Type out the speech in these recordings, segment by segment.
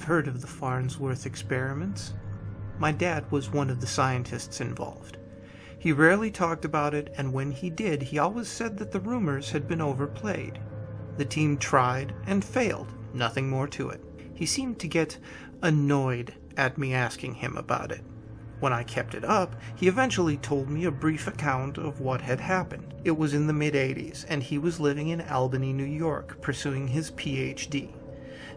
have heard of the Farnsworth experiments. My dad was one of the scientists involved. He rarely talked about it, and when he did, he always said that the rumors had been overplayed. The team tried and failed, nothing more to it. He seemed to get annoyed at me asking him about it. When I kept it up, he eventually told me a brief account of what had happened. It was in the mid-'80s, and he was living in Albany, New York, pursuing his PhD.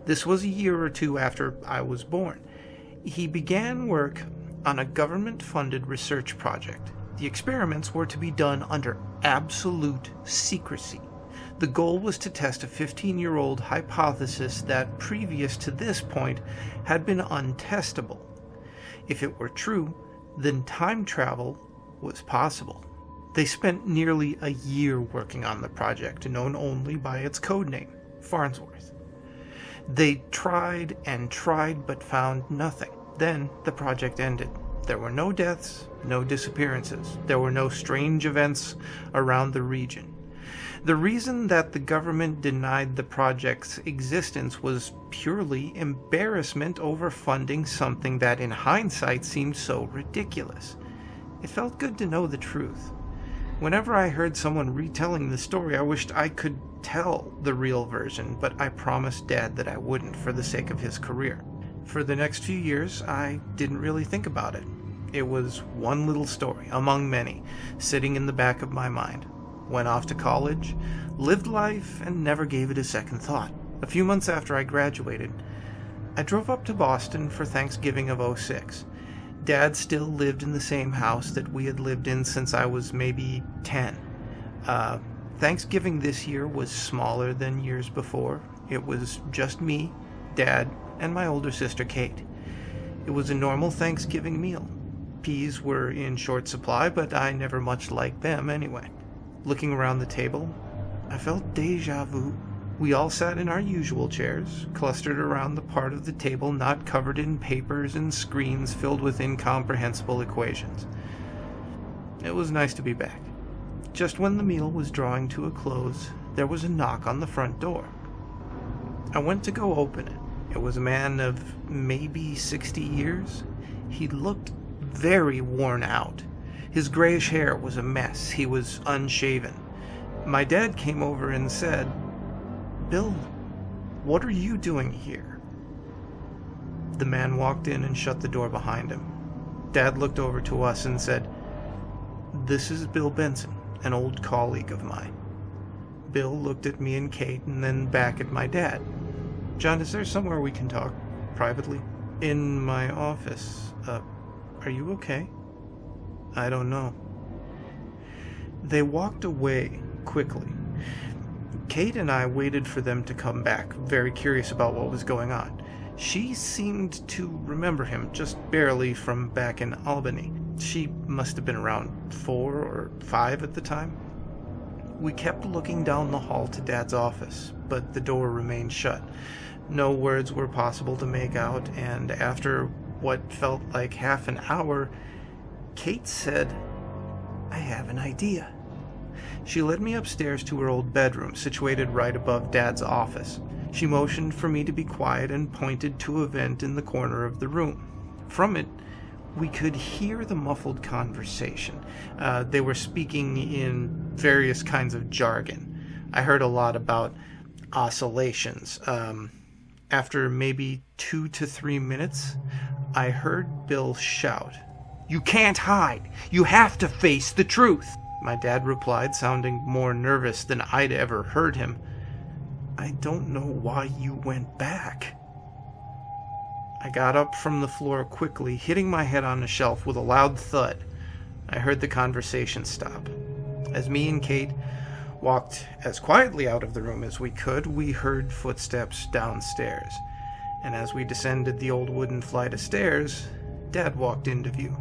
This was a year or two after I was born. He began work on a government-funded research project. The experiments were to be done under absolute secrecy. The goal was to test a 15-year-old hypothesis that, previous to this point, had been untestable. If it were true, then time travel was possible. They spent nearly a year working on the project, known only by its codename, Farnsworth. They tried and tried but found nothing. Then the project ended. There were no deaths, no disappearances. There were no strange events around the region. The reason that the government denied the project's existence was purely embarrassment over funding something that in hindsight seemed so ridiculous. It felt good to know the truth. Whenever I heard someone retelling the story, I wished I could tell the real version, but I promised Dad that I wouldn't for the sake of his career. For the next few years, I didn't really think about it. It was one little story, among many, sitting in the back of my mind. Went off to college, lived life, and never gave it a second thought. A few months after I graduated, I drove up to Boston for Thanksgiving of '06. Dad still lived in the same house that we had lived in since I was maybe 10. Thanksgiving this year was smaller than years before. It was just me, Dad, and my older sister Kate. It was a normal Thanksgiving meal. Peas were in short supply, but I never much liked them anyway. Looking around the table, I felt déjà vu. We all sat in our usual chairs, clustered around the part of the table not covered in papers and screens filled with incomprehensible equations. It was nice to be back. Just when the meal was drawing to a close, there was a knock on the front door. I went to go open it. It was a man of maybe 60 years. He looked very worn out. His grayish hair was a mess. He was unshaven. My dad came over and said, "Bill, what are you doing here?" The man walked in and shut the door behind him. Dad looked over to us and said, "This is Bill Benson, an old colleague of mine." Bill looked at me and Kate and then back at my dad. "John, is there somewhere we can talk privately?" "In my office. Are you okay?" "I don't know." They walked away quickly. Kate and I waited for them to come back, very curious about what was going on. She seemed to remember him, just barely, from back in Albany. She must have been around 4 or 5 at the time. We kept looking down the hall to Dad's office, but the door remained shut. No words were possible to make out, and after what felt like half an hour, Kate said, "I have an idea." She led me upstairs to her old bedroom, situated right above Dad's office. She motioned for me to be quiet and pointed to a vent in the corner of the room. From it, we could hear the muffled conversation. They were speaking in various kinds of jargon. I heard a lot about oscillations. After maybe 2 to 3 minutes, I heard Bill shout, "You can't hide! You have to face the truth!" My dad replied, sounding more nervous than I'd ever heard him, "I don't know why you went back." I got up from the floor quickly, hitting my head on a shelf with a loud thud. I heard the conversation stop. As me and Kate walked as quietly out of the room as we could, we heard footsteps downstairs. And as we descended the old wooden flight of stairs, Dad walked into view.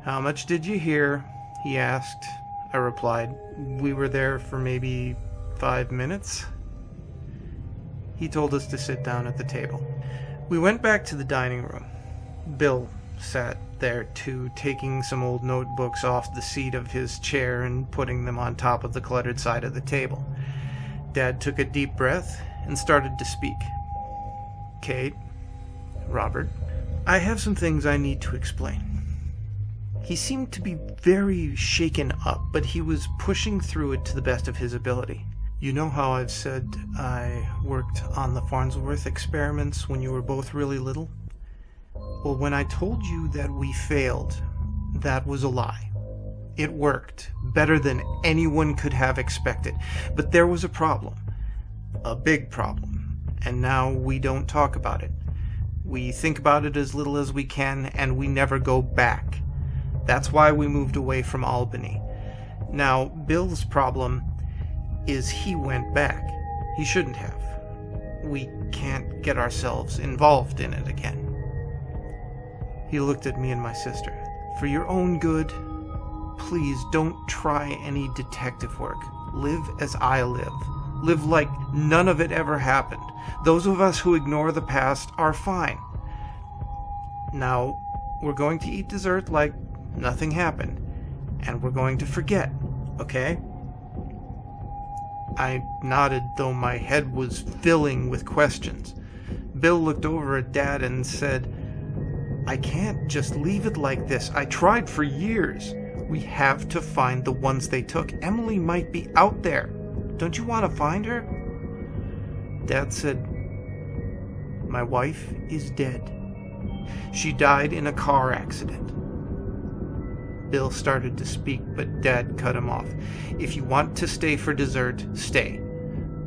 "How much did you hear?" he asked. I replied, "We were there for maybe 5 minutes." He told us to sit down at the table. We went back to the dining room. Bill sat there too, taking some old notebooks off the seat of his chair and putting them on top of the cluttered side of the table. Dad took a deep breath and started to speak. "Kate, Robert. I have some things I need to explain." He seemed to be very shaken up, but he was pushing through it to the best of his ability. "You know how I've said I worked on the Farnsworth experiments when you were both really little? Well, when I told you that we failed, that was a lie. It worked better than anyone could have expected, but there was a problem. A big problem. And now we don't talk about it. We think about it as little as we can, and we never go back. That's why we moved away from Albany. Now, Bill's problem is he went back. He shouldn't have. We can't get ourselves involved in it again." He looked at me and my sister. "For your own good, please don't try any detective work. Live as I live. Live like none of it ever happened. Those of us who ignore the past are fine. Now, we're going to eat dessert like nothing happened, and we're going to forget, okay?" I nodded, though my head was filling with questions. Bill looked over at Dad and said, "I can't just leave it like this. I tried for years. We have to find the ones they took. Emily might be out there. Don't you want to find her?" Dad said, "My wife is dead. She died in a car accident." Bill started to speak, but Dad cut him off. "If you want to stay for dessert, stay.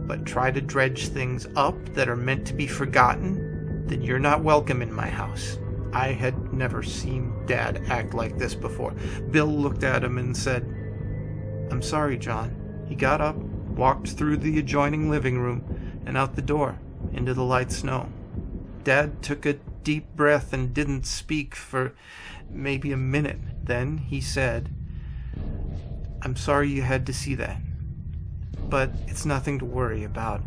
But try to dredge things up that are meant to be forgotten, then you're not welcome in my house." I had never seen Dad act like this before. Bill looked at him and said, "I'm sorry, John." He got up, walked through the adjoining living room, and out the door, into the light snow. Dad took a deep breath and didn't speak for maybe a minute. Then he said, "I'm sorry you had to see that, but it's nothing to worry about.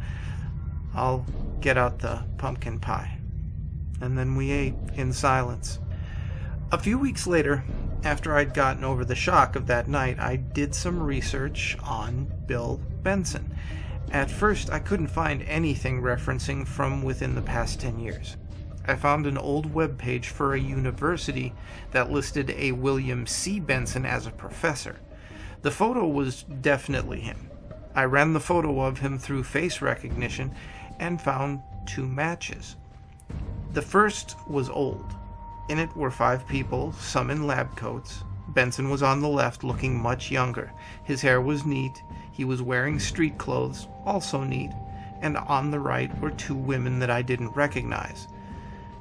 I'll get out the pumpkin pie." And then we ate in silence. A few weeks later, after I'd gotten over the shock of that night, I did some research on Bill Benson. At first, I couldn't find anything referencing from within the past 10 years. I found an old web page for a university that listed a William C. Benson as a professor. The photo was definitely him. I ran the photo of him through face recognition and found 2 matches. The first was old. In it were 5 people, some in lab coats. Benson was on the left, looking much younger. His hair was neat. He was wearing street clothes, also neat. And on the right were 2 women that I didn't recognize.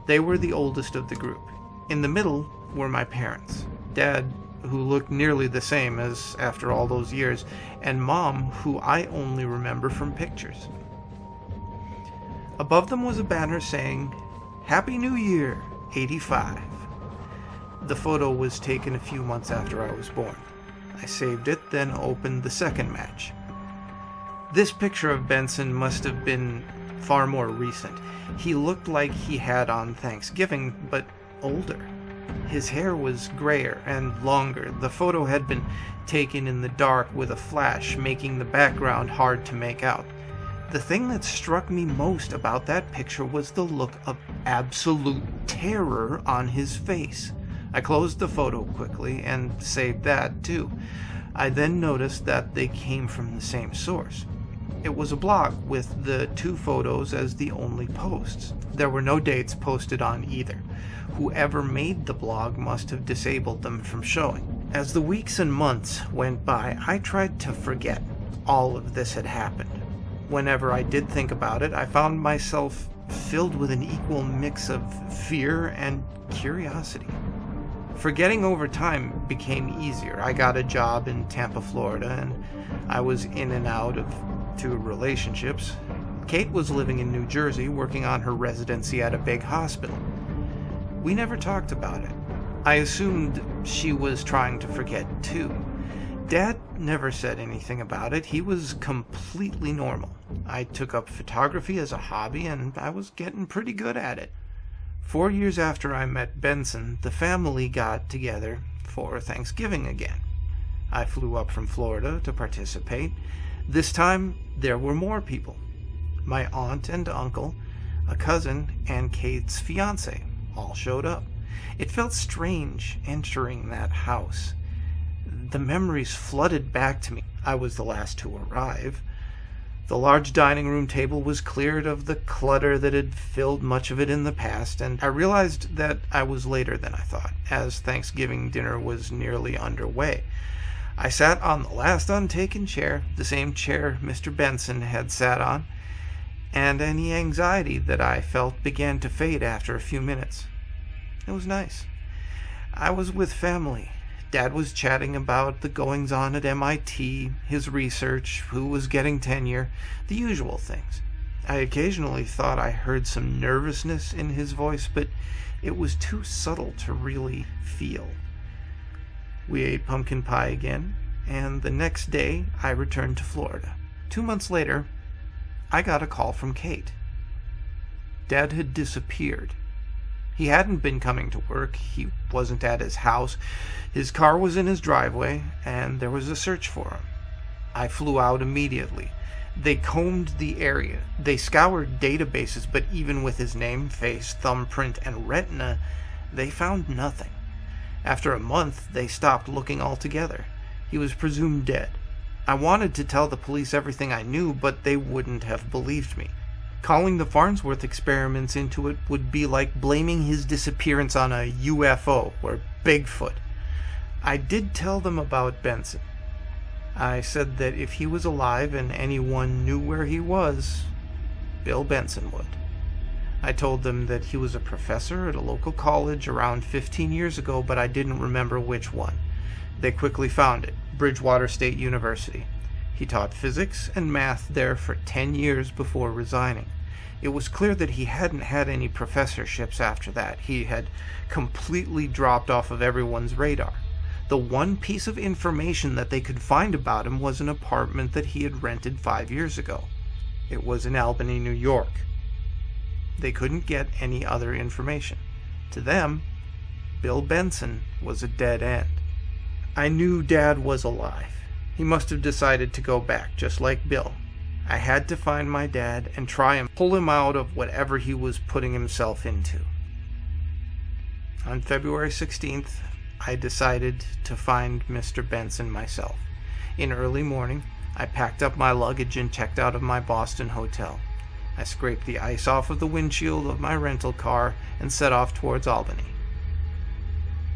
They were the oldest of the group. In the middle were my parents, Dad, who looked nearly the same as after all those years, and Mom, who I only remember from pictures. Above them was a banner saying, "Happy New Year, 85. The photo was taken a few months after I was born. I saved it, then opened the second match. This picture of Benson must have been far more recent. He looked like he had on Thanksgiving, but older. His hair was grayer and longer. The photo had been taken in the dark with a flash, making the background hard to make out. The thing that struck me most about that picture was the look of absolute terror on his face. I closed the photo quickly and saved that too. I then noticed that they came from the same source. It was a blog with the 2 photos as the only posts. There were no dates posted on either. Whoever made the blog must have disabled them from showing. As the weeks and months went by, I tried to forget all of this had happened. Whenever I did think about it, I found myself filled with an equal mix of fear and curiosity. Forgetting over time became easier. I got a job in Tampa, Florida, and I was in and out of 2 relationships. Kate was living in New Jersey, working on her residency at a big hospital. We never talked about it. I assumed she was trying to forget too. Dad never said anything about it. He was completely normal. I took up photography as a hobby, and I was getting pretty good at it. 4 years after I met Benson, the family got together for Thanksgiving again. I flew up from Florida to participate. This time, there were more people. My aunt and uncle, a cousin, and Kate's fiance all showed up. It felt strange entering that house. The memories flooded back to me. I was the last to arrive. The large dining room table was cleared of the clutter that had filled much of it in the past, and I realized that I was later than I thought, as Thanksgiving dinner was nearly underway. I sat on the last untaken chair, the same chair Mr. Benson had sat on, and any anxiety that I felt began to fade after a few minutes. It was nice. I was with family. Dad was chatting about the goings-on at MIT, his research, who was getting tenure, the usual things. I occasionally thought I heard some nervousness in his voice, but it was too subtle to really feel. We ate pumpkin pie again, and the next day I returned to Florida. 2 months later, I got a call from Kate. Dad had disappeared. He hadn't been coming to work. He wasn't at his house. His car was in his driveway, and there was a search for him. I flew out immediately. They combed the area. They scoured databases, but even with his name, face, thumbprint, and retina, they found nothing. After a month, they stopped looking altogether. He was presumed dead. I wanted to tell the police everything I knew, but they wouldn't have believed me. Calling the Farnsworth experiments into it would be like blaming his disappearance on a UFO or Bigfoot. I did tell them about Benson. I said that if he was alive and anyone knew where he was, Bill Benson would. I told them that he was a professor at a local college around 15 years ago, but I didn't remember which one. They quickly found it, Bridgewater State University. He taught physics and math there for 10 years before resigning. It was clear that he hadn't had any professorships after that. He had completely dropped off of everyone's radar. The one piece of information that they could find about him was an apartment that he had rented 5 years ago. It was in Albany, New York. They couldn't get any other information. To them, Bill Benson was a dead end. I knew Dad was alive. He must have decided to go back, just like Bill. I had to find my dad and try and pull him out of whatever he was putting himself into. On February 16th, I decided to find Mr. Benson myself. In early morning, I packed up my luggage and checked out of my Boston hotel. I scraped the ice off of the windshield of my rental car and set off towards Albany.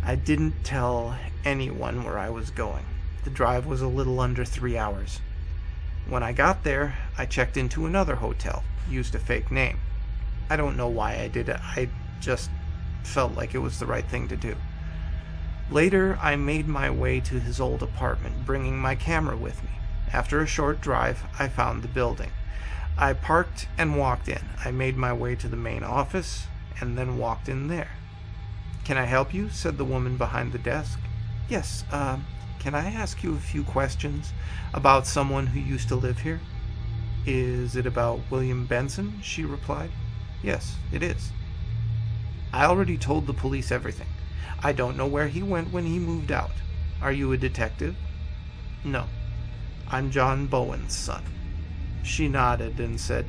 I didn't tell anyone where I was going. The drive was a little under 3 hours. When I got there, I checked into another hotel, used a fake name. I don't know why I did it. I just felt like it was the right thing to do. Later, I made my way to his old apartment, bringing my camera with me. After a short drive, I found the building. I parked and walked in. I made my way to the main office and then walked in there. "Can I help you?" said the woman behind the desk. "Yes, can I ask you a few questions about someone who used to live here?" "Is it about William Benson?" she replied. "Yes, it is." "I already told the police everything. I don't know where he went when he moved out. Are you a detective?" "No. I'm John Bowen's son." She nodded and said,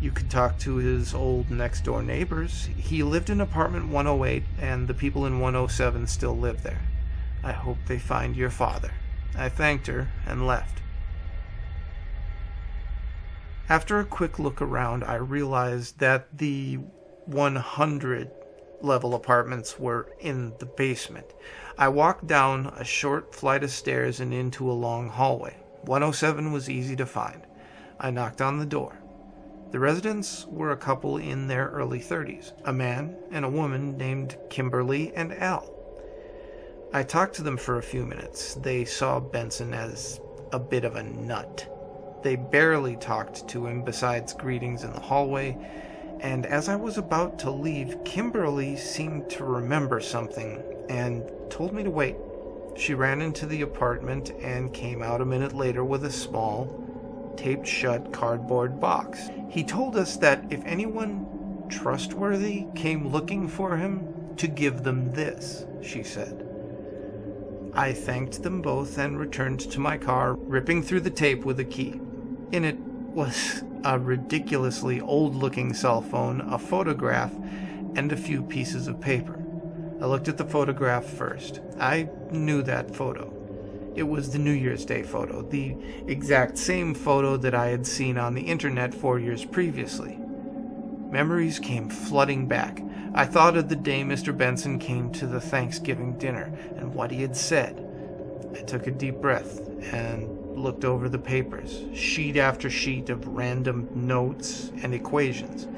"You could talk to his old next-door neighbors. He lived in apartment 108, and the people in 107 still live there. I hope they find your father." I thanked her and left. After a quick look around, I realized that the 100-level apartments were in the basement. I walked down a short flight of stairs and into a long hallway. 107 was easy to find. I knocked on the door. The residents were a couple in their early 30s, a man and a woman named Kimberly and Al. I talked to them for a few minutes. They saw Benson as a bit of a nut. They barely talked to him besides greetings in the hallway, and as I was about to leave, Kimberly seemed to remember something and told me to wait. She ran into the apartment and came out a minute later with a small, taped shut cardboard box. He told us that if anyone trustworthy came looking for him, to give them this, she said. I thanked them both and returned to my car, ripping through the tape with a key. In it was a ridiculously old-looking cell phone, a photograph, and a few pieces of paper. I looked at the photograph first. I knew that photo. It was the New Year's Day photo, the exact same photo that I had seen on the internet 4 years previously. Memories came flooding back. I thought of the day Mr. Benson came to the Thanksgiving dinner and what he had said. I took a deep breath and looked over the papers, sheet after sheet of random notes and equations.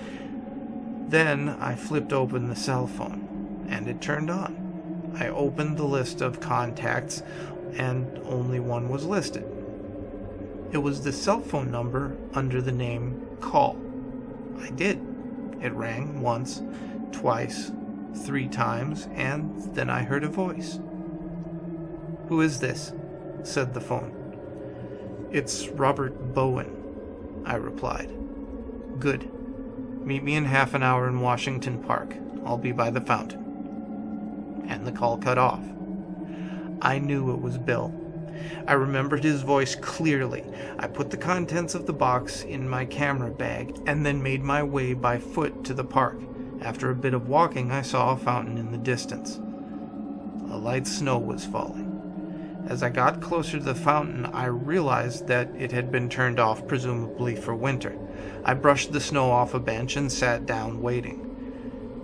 Then I flipped open the cell phone, and it turned on. I opened the list of contacts, and only one was listed. It was the cell phone number under the name Call. I did. It rang once, twice, 3 times, and then I heard a voice. "Who is this?" said the phone. "It's Robert Bowen," I replied. "Good. Meet me in half an hour in Washington Park. I'll be by the fountain." And the call cut off. I knew it was Bill. I remembered his voice clearly. I put the contents of the box in my camera bag and then made my way by foot to the park. After a bit of walking, I saw a fountain in the distance. A light snow was falling. As I got closer to the fountain, I realized that it had been turned off, presumably for winter. I brushed the snow off a bench and sat down waiting.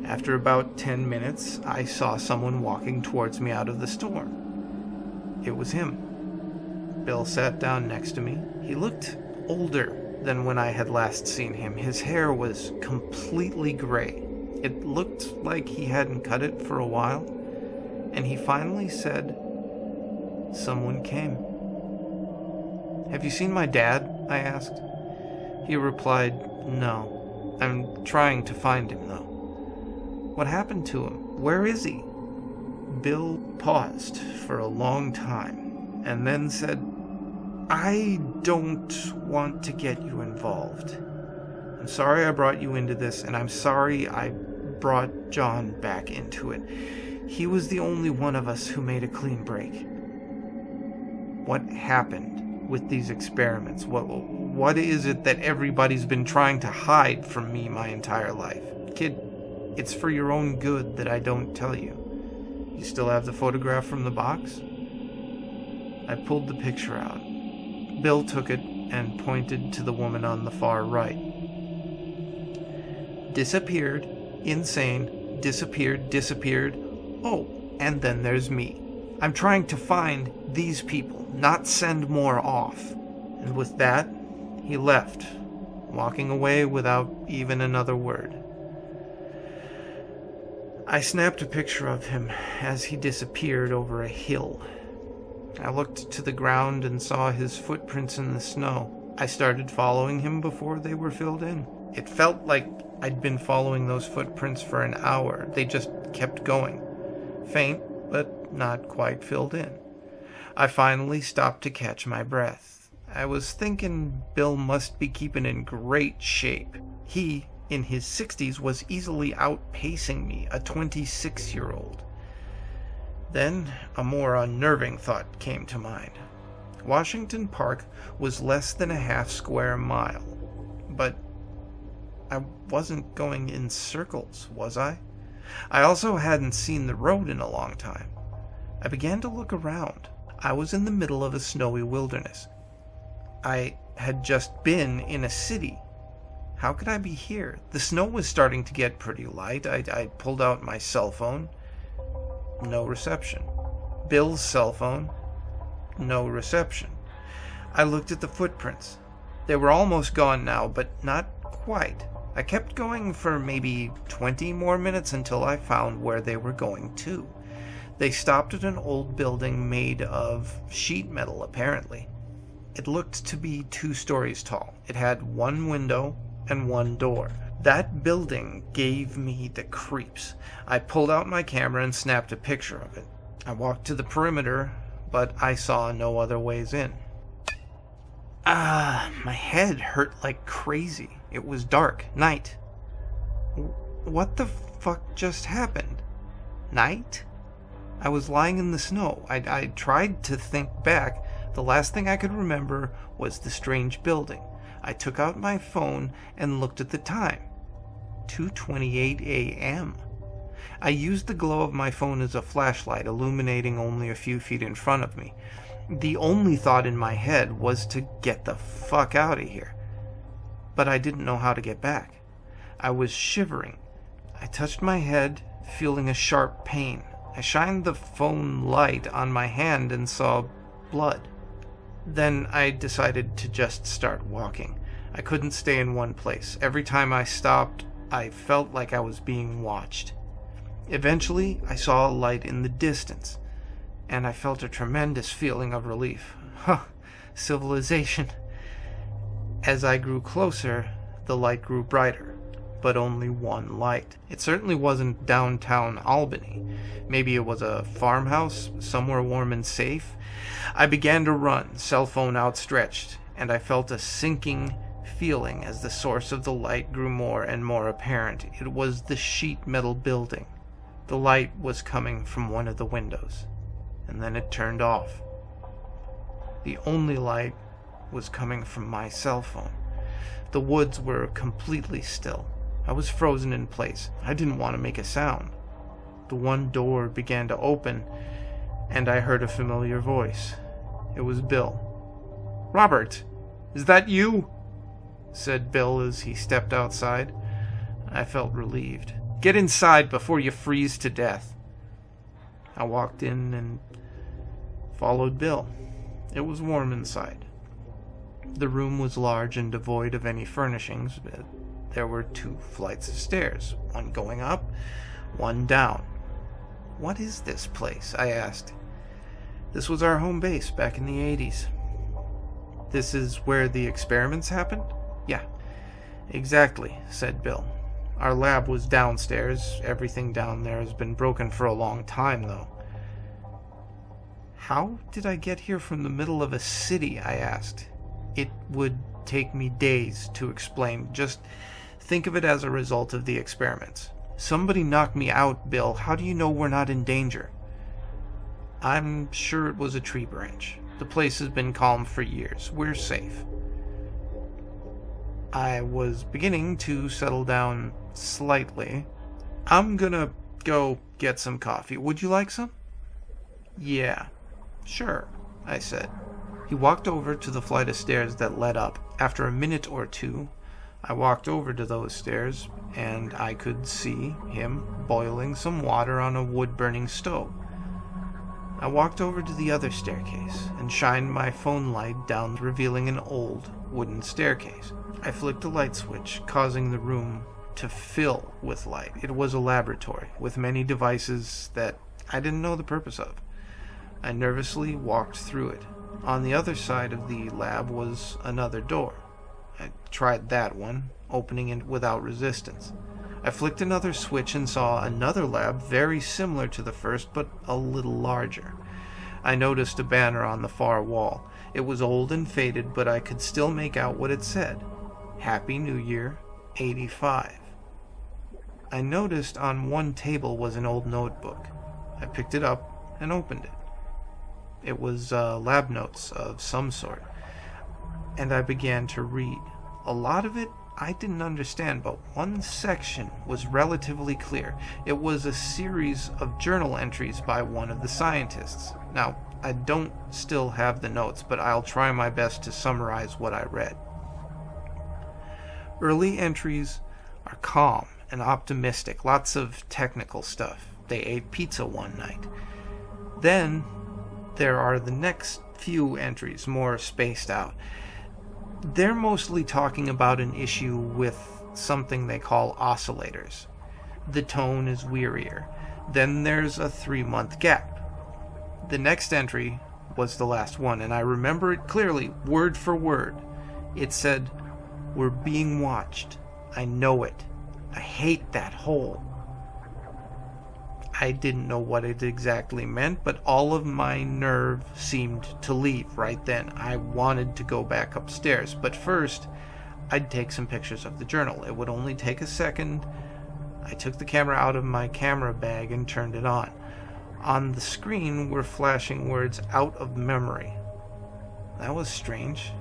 After about 10 minutes, I saw someone walking towards me out of the storm. It was him. Bill sat down next to me. He looked older than when I had last seen him. His hair was completely gray. It looked like he hadn't cut it for a while. And he finally said, "Someone came." "Have you seen my dad?" I asked. He replied, "No. I'm trying to find him, though." "What happened to him? Where is he?" Bill paused for a long time and then said, "I don't want to get you involved. I'm sorry I brought you into this, and I'm sorry I brought John back into it. He was the only one of us who made a clean break." What happened with these experiments? What is it that everybody's been trying to hide from me my entire life? Kid, it's for your own good that I don't tell you. You still have the photograph from the box? I pulled the picture out. Bill took it and pointed to the woman on the far right. "Disappeared, insane, disappeared. Oh, and then there's me. I'm trying to find these people, not send more off." And with that, he left, walking away without even another word. I snapped a picture of him as he disappeared over a hill. I looked to the ground and saw his footprints in the snow. I started following him before they were filled in. It felt like I'd been following those footprints for an hour. They just kept going. Faint, but not quite filled in. I finally stopped to catch my breath. I was thinking Bill must be keeping in great shape. He, in his 60s, was easily outpacing me, a 26-year-old. Then a more unnerving thought came to mind. Washington Park was less than a half-square mile, but I wasn't going in circles, was I? I also hadn't seen the road in a long time. I began to look around. I was in the middle of a snowy wilderness. I had just been in a city. How could I be here? The snow was starting to get pretty light. I pulled out my cell phone. No reception. Bill's cell phone. No reception. I looked at the footprints. They were almost gone now, but not quite. I kept going for maybe 20 more minutes until I found where they were going to. They stopped at an old building made of sheet metal, apparently. It looked to be 2 stories tall. It had 1 window and 1 door. That building gave me the creeps. I pulled out my camera and snapped a picture of it. I walked to the perimeter, but I saw no other ways in. My head hurt like crazy. It was dark. Night. What the fuck just happened? Night? I was lying in the snow. I tried to think back. The last thing I could remember was the strange building. I took out my phone and looked at the time. 2:28 a.m. I used the glow of my phone as a flashlight, illuminating only a few feet in front of me. The only thought in my head was to get the fuck out of here. But I didn't know how to get back. I was shivering. I touched my head, feeling a sharp pain. I shined the phone light on my hand and saw blood. Then I decided to just start walking. I couldn't stay in one place. Every time I stopped, I felt like I was being watched. Eventually, I saw a light in the distance, and I felt a tremendous feeling of relief. Civilization. As I grew closer, the light grew brighter, but only one light. It certainly wasn't downtown Albany. Maybe it was a farmhouse, somewhere warm and safe. I began to run, cell phone outstretched, and I felt a sinking feeling as the source of the light grew more and more apparent. It was the sheet metal building. The light was coming from one of the windows, and then it turned off. The only light was coming from my cell phone. The woods were completely still. I was frozen in place. I didn't want to make a sound. The one door began to open, and I heard a familiar voice. It was Bill. "Robert, is that you?" said Bill as he stepped outside. I felt relieved. "Get inside before you freeze to death." I walked in and followed Bill. It was warm inside. The room was large and devoid of any furnishings. There were 2 flights of stairs, one going up, one down. "What is this place?" I asked. "This was our home base back in the 80s. "This is where the experiments happened?" "Yeah, exactly," said Bill. "Our lab was downstairs. Everything down there has been broken for a long time, though." "How did I get here from the middle of a city?" I asked. "It would take me days to explain. Just think of it as a result of the experiments." "Somebody knocked me out, Bill. How do you know we're not in danger?" "I'm sure it was a tree branch. The place has been calm for years. We're safe." I was beginning to settle down slightly. "I'm gonna go get some coffee. Would you like some?" "Yeah, sure," I said. He walked over to the flight of stairs that led up. After a minute or two, I walked over to those stairs, and I could see him boiling some water on a wood-burning stove. I walked over to the other staircase and shined my phone light down, revealing an old wooden staircase. I flicked a light switch, causing the room to fill with light. It was a laboratory, with many devices that I didn't know the purpose of. I nervously walked through it. On the other side of the lab was another door. I tried that one, opening it without resistance. I flicked another switch and saw another lab very similar to the first, but a little larger. I noticed a banner on the far wall. It was old and faded, but I could still make out what it said. Happy New Year, 85. I noticed on one table was an old notebook. I picked it up and opened it. It was lab notes of some sort, and I began to read. A lot of it I didn't understand, but one section was relatively clear. It was a series of journal entries by one of the scientists. Now, I don't still have the notes, but I'll try my best to summarize what I read. Early entries are calm and optimistic, lots of technical stuff. They ate pizza one night. Then there are the next few entries, more spaced out. They're mostly talking about an issue with something they call oscillators. The tone is wearier. Then there's a 3-month gap. The next entry was the last one, and I remember it clearly, word for word. It said, "We're being watched. I know it. I hate that hole." I didn't know what it exactly meant, but all of my nerve seemed to leave right then. I wanted to go back upstairs, but first, I'd take some pictures of the journal. It would only take a second. I took the camera out of my camera bag and turned it on. On the screen were flashing words, "out of memory." That was strange.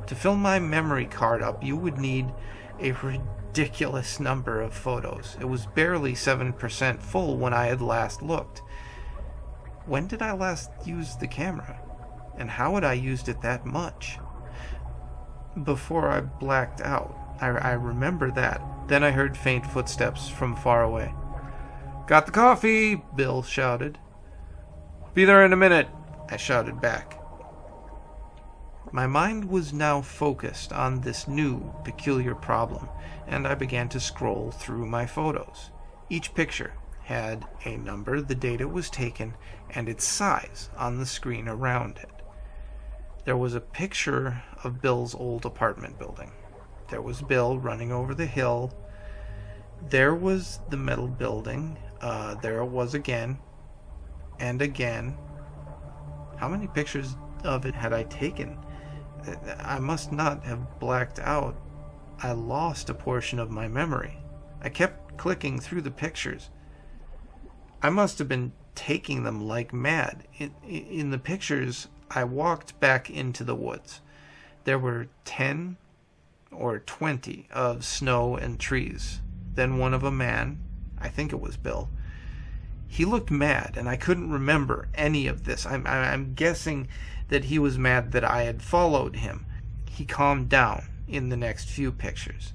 To fill my memory card up, you would need a ridiculous number of photos. It was barely 7% full when I had last looked. When did I last use the camera? And how had I used it that much? Before I blacked out. I remember that. Then I heard faint footsteps from far away. "Got the coffee!" Bill shouted. "Be there in a minute," I shouted back. My mind was now focused on this new, peculiar problem, and I began to scroll through my photos. Each picture had a number, the date it was taken, and its size on the screen around it. There was a picture of Bill's old apartment building. There was Bill running over the hill. There was the metal building. There it was again and again. How many pictures of it had I taken? I must not have blacked out. I lost a portion of my memory. I kept clicking through the pictures. I must have been taking them like mad. In the pictures, I walked back into the woods. There were 10 or 20 of snow and trees. Then one of a man, I think it was Bill. He looked mad, and I couldn't remember any of this. I'm guessing that he was mad that I had followed him. He calmed down in the next few pictures.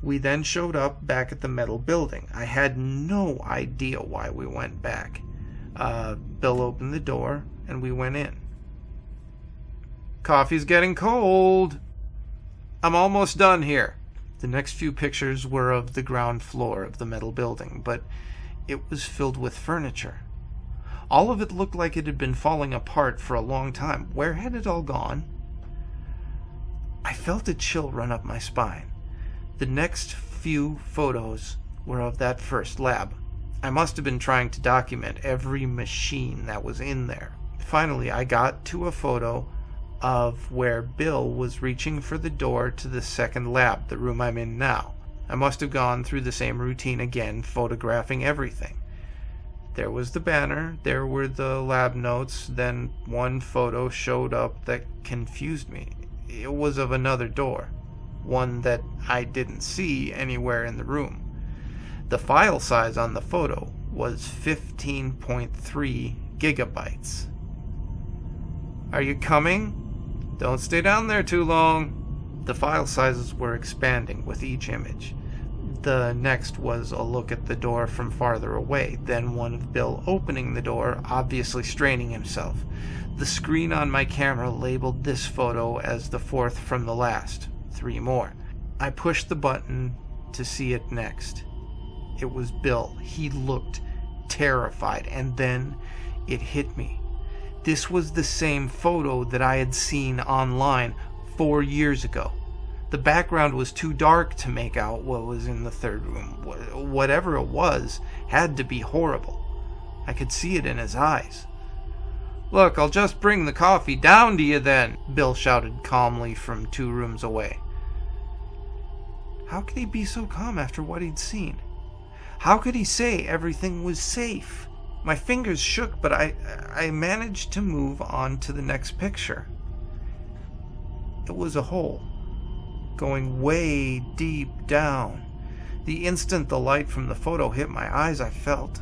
We then showed up back at the metal building. I had no idea why we went back. Bill opened the door, and we went in. "Coffee's getting cold. I'm almost done here." The next few pictures were of the ground floor of the metal building, but it was filled with furniture. All of it looked like it had been falling apart for a long time. Where had it all gone? I felt a chill run up my spine. The next few photos were of that first lab. I must have been trying to document every machine that was in there. Finally, I got to a photo of where Bill was reaching for the door to the second lab, the room I'm in now. I must have gone through the same routine again, photographing everything. There was the banner, there were the lab notes, then one photo showed up that confused me. It was of another door, one that I didn't see anywhere in the room. The file size on the photo was 15.3 gigabytes. "Are you coming? Don't stay down there too long." The file sizes were expanding with each image. The next was a look at the door from farther away, then one of Bill opening the door, obviously straining himself. The screen on my camera labeled this photo as the fourth from the last. 3 more. I pushed the button to see it next. It was Bill. He looked terrified, and then it hit me. This was the same photo that I had seen online 4 years ago. The background was too dark to make out what was in the third room. Whatever it was had to be horrible. I could see it in his eyes. "Look, I'll just bring the coffee down to you then," Bill shouted calmly from 2 rooms away. How could he be so calm after what he'd seen? How could he say everything was safe? My fingers shook, but I managed to move on to the next picture. It was a hole, going way deep down. The instant the light from the photo hit my eyes, I felt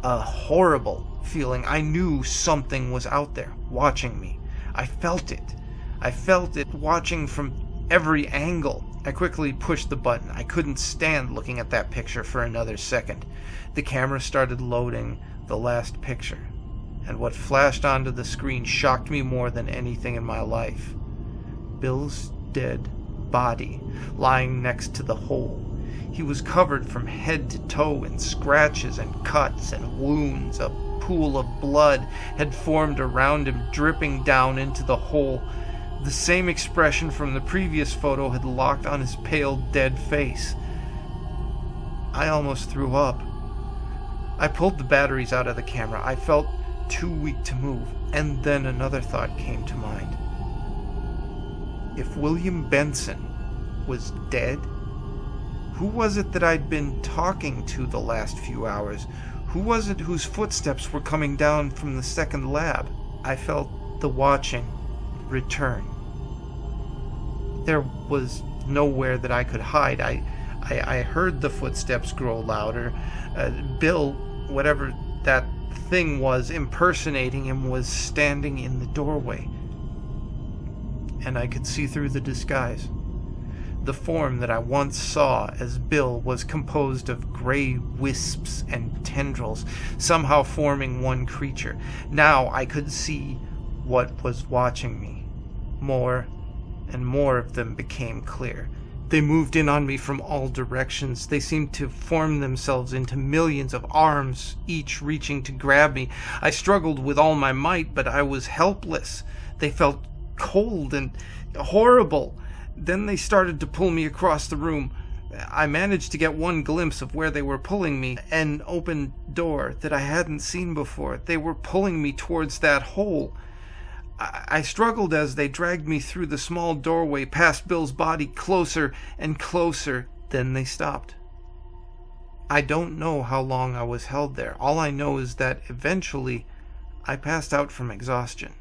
a horrible feeling. I knew something was out there, watching me. I felt it. I felt it watching from every angle. I quickly pushed the button. I couldn't stand looking at that picture for another second. The camera started loading the last picture, and what flashed onto the screen shocked me more than anything in my life. Bill's dead body lying next to the hole. He was covered from head to toe in scratches and cuts and wounds. A pool of blood had formed around him, dripping down into the hole. The same expression from the previous photo had locked on his pale, dead face. I almost threw up. I pulled the batteries out of the camera. I felt too weak to move, and then another thought came to mind. If William Benson was dead, who was it that I'd been talking to the last few hours? Who was it whose footsteps were coming down from the second lab? I felt the watching return. There was nowhere that I could hide. I heard the footsteps grow louder. Bill, whatever that thing was impersonating him, was standing in the doorway. And I could see through the disguise. The form that I once saw as Bill was composed of gray wisps and tendrils, somehow forming one creature. Now I could see what was watching me. More and more of them became clear. They moved in on me from all directions. They seemed to form themselves into millions of arms, each reaching to grab me. I struggled with all my might, but I was helpless. They felt cold and horrible. Then they started to pull me across the room. I managed to get one glimpse of where they were pulling me, an open door that I hadn't seen before. They were pulling me towards that hole. I struggled as they dragged me through the small doorway, past Bill's body, closer and closer. Then they stopped. I don't know how long I was held there. All I know is that eventually I passed out from exhaustion.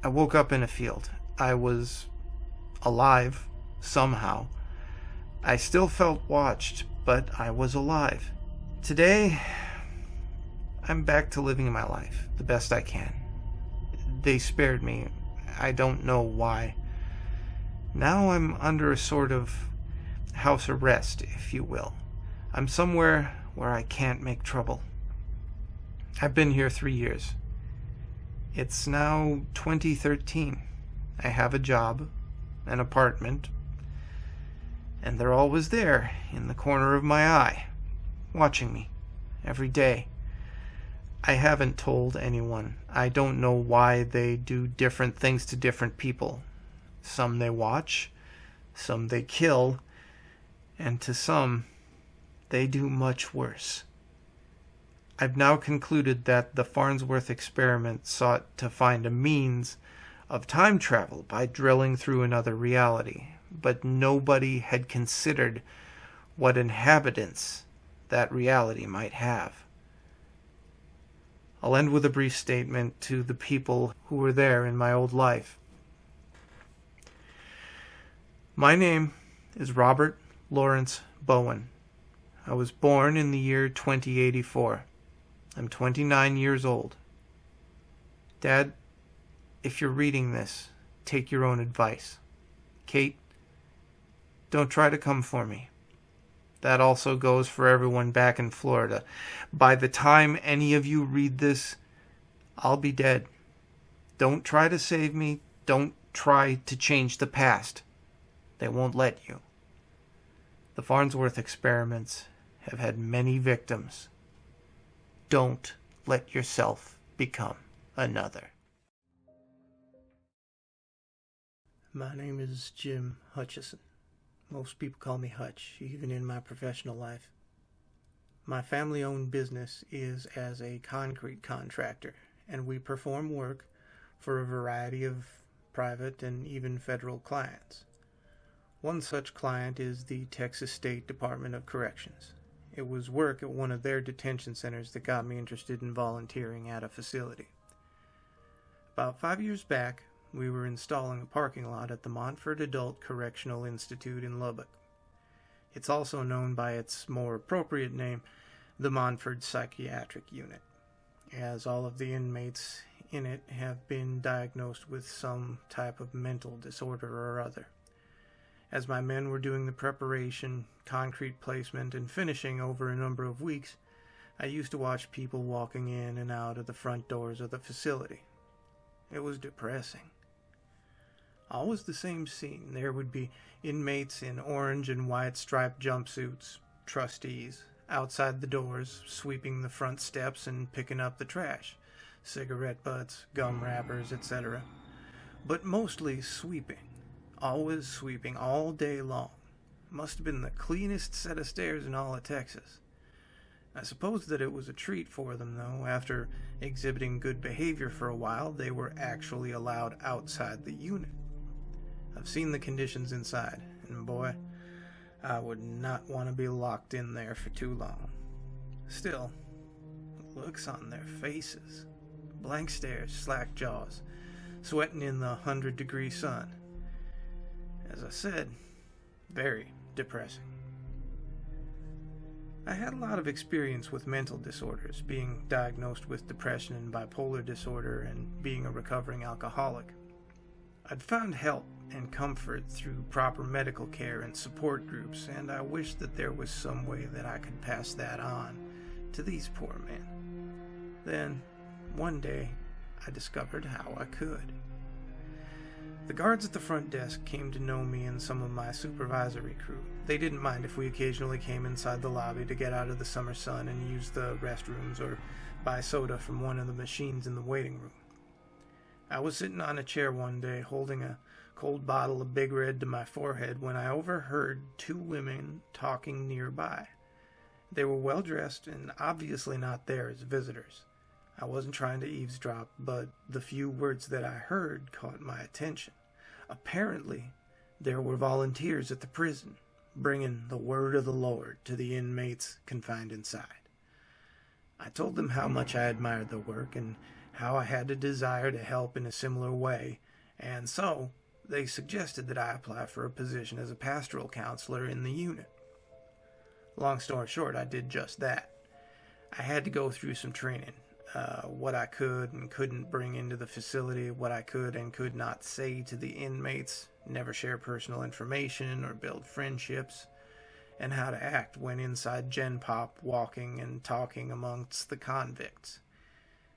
I woke up in a field. I was alive, somehow. I still felt watched, but I was alive. Today, I'm back to living my life the best I can. They spared me. I don't know why. Now I'm under a sort of house arrest, if you will. I'm somewhere where I can't make trouble. I've been here 3 years. It's now 2013. I have a job, an apartment, and they're always there in the corner of my eye, watching me every day. I haven't told anyone. I don't know why they do different things to different people. Some they watch, some they kill, and to some, they do much worse. I've now concluded that the Farnsworth experiment sought to find a means of time travel by drilling through another reality, but nobody had considered what inhabitants that reality might have. I'll end with a brief statement to the people who were there in my old life. My name is Robert Lawrence Bowen. I was born in the year 2084. I'm 29 years old. Dad, if you're reading this, take your own advice. Kate, don't try to come for me. That also goes for everyone back in Florida. By the time any of you read this, I'll be dead. Don't try to save me. Don't try to change the past. They won't let you. The Farnsworth experiments have had many victims. Don't let yourself become another. My name is Jim Hutchison. Most people call me Hutch, even in my professional life. My family-owned business is as a concrete contractor, and we perform work for a variety of private and even federal clients. One such client is the Texas State Department of Corrections. It was work at one of their detention centers that got me interested in volunteering at a facility. About 5 years back, we were installing a parking lot at the Montford Adult Correctional Institute in Lubbock. It's also known by its more appropriate name, the Montford Psychiatric Unit, as all of the inmates in it have been diagnosed with some type of mental disorder or other. As my men were doing the preparation, concrete placement, and finishing over a number of weeks, I used to watch people walking in and out of the front doors of the facility. It was depressing. Always the same scene. There would be inmates in orange and white striped jumpsuits, trustees, outside the doors, sweeping the front steps and picking up the trash, cigarette butts, gum wrappers, etc. But mostly sweeping. Always sweeping all day long. Must have been the cleanest set of stairs in all of Texas. I suppose that it was a treat for them, though. After exhibiting good behavior for a while, they were actually allowed outside the unit. I've seen the conditions inside, and boy, I would not want to be locked in there for too long. Still, the looks on their faces. Blank stares, slack jaws, sweating in the 100-degree sun. As I said, very depressing. I had a lot of experience with mental disorders, being diagnosed with depression and bipolar disorder, and being a recovering alcoholic. I'd found help and comfort through proper medical care and support groups, and I wished that there was some way that I could pass that on to these poor men. Then, one day, I discovered how I could. The guards at the front desk came to know me and some of my supervisory crew. They didn't mind if we occasionally came inside the lobby to get out of the summer sun and use the restrooms or buy soda from one of the machines in the waiting room. I was sitting on a chair one day holding a cold bottle of Big Red to my forehead when I overheard two women talking nearby. They were well dressed and obviously not there as visitors. I wasn't trying to eavesdrop, but the few words that I heard caught my attention. Apparently, there were volunteers at the prison, bringing the word of the Lord to the inmates confined inside. I told them how much I admired the work and how I had a desire to help in a similar way, and so they suggested that I apply for a position as a pastoral counselor in the unit. Long story short, I did just that. I had to go through some training. What I could and couldn't bring into the facility, what I could and could not say to the inmates, never share personal information or build friendships, and how to act when inside Gen Pop walking and talking amongst the convicts.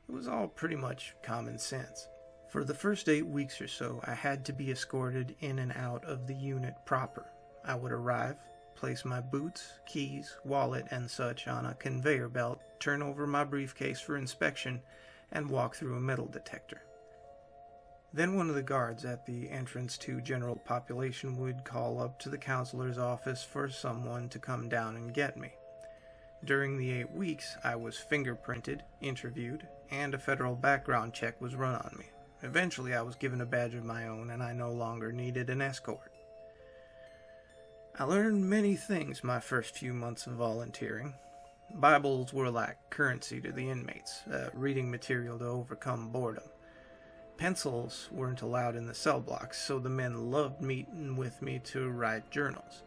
It was all pretty much common sense. For the first 8 weeks or so, I had to be escorted in and out of the unit proper. I would arrive, place my boots, keys, wallet, and such on a conveyor belt, turn over my briefcase for inspection, and walk through a metal detector. Then one of the guards at the entrance to general population would call up to the counselor's office for someone to come down and get me. During the 8 weeks, I was fingerprinted, interviewed, and a federal background check was run on me. Eventually, I was given a badge of my own, and I no longer needed an escort. I learned many things my first few months of volunteering. Bibles were like currency to the inmates, reading material to overcome boredom. Pencils weren't allowed in the cell blocks, so the men loved meeting with me to write journals.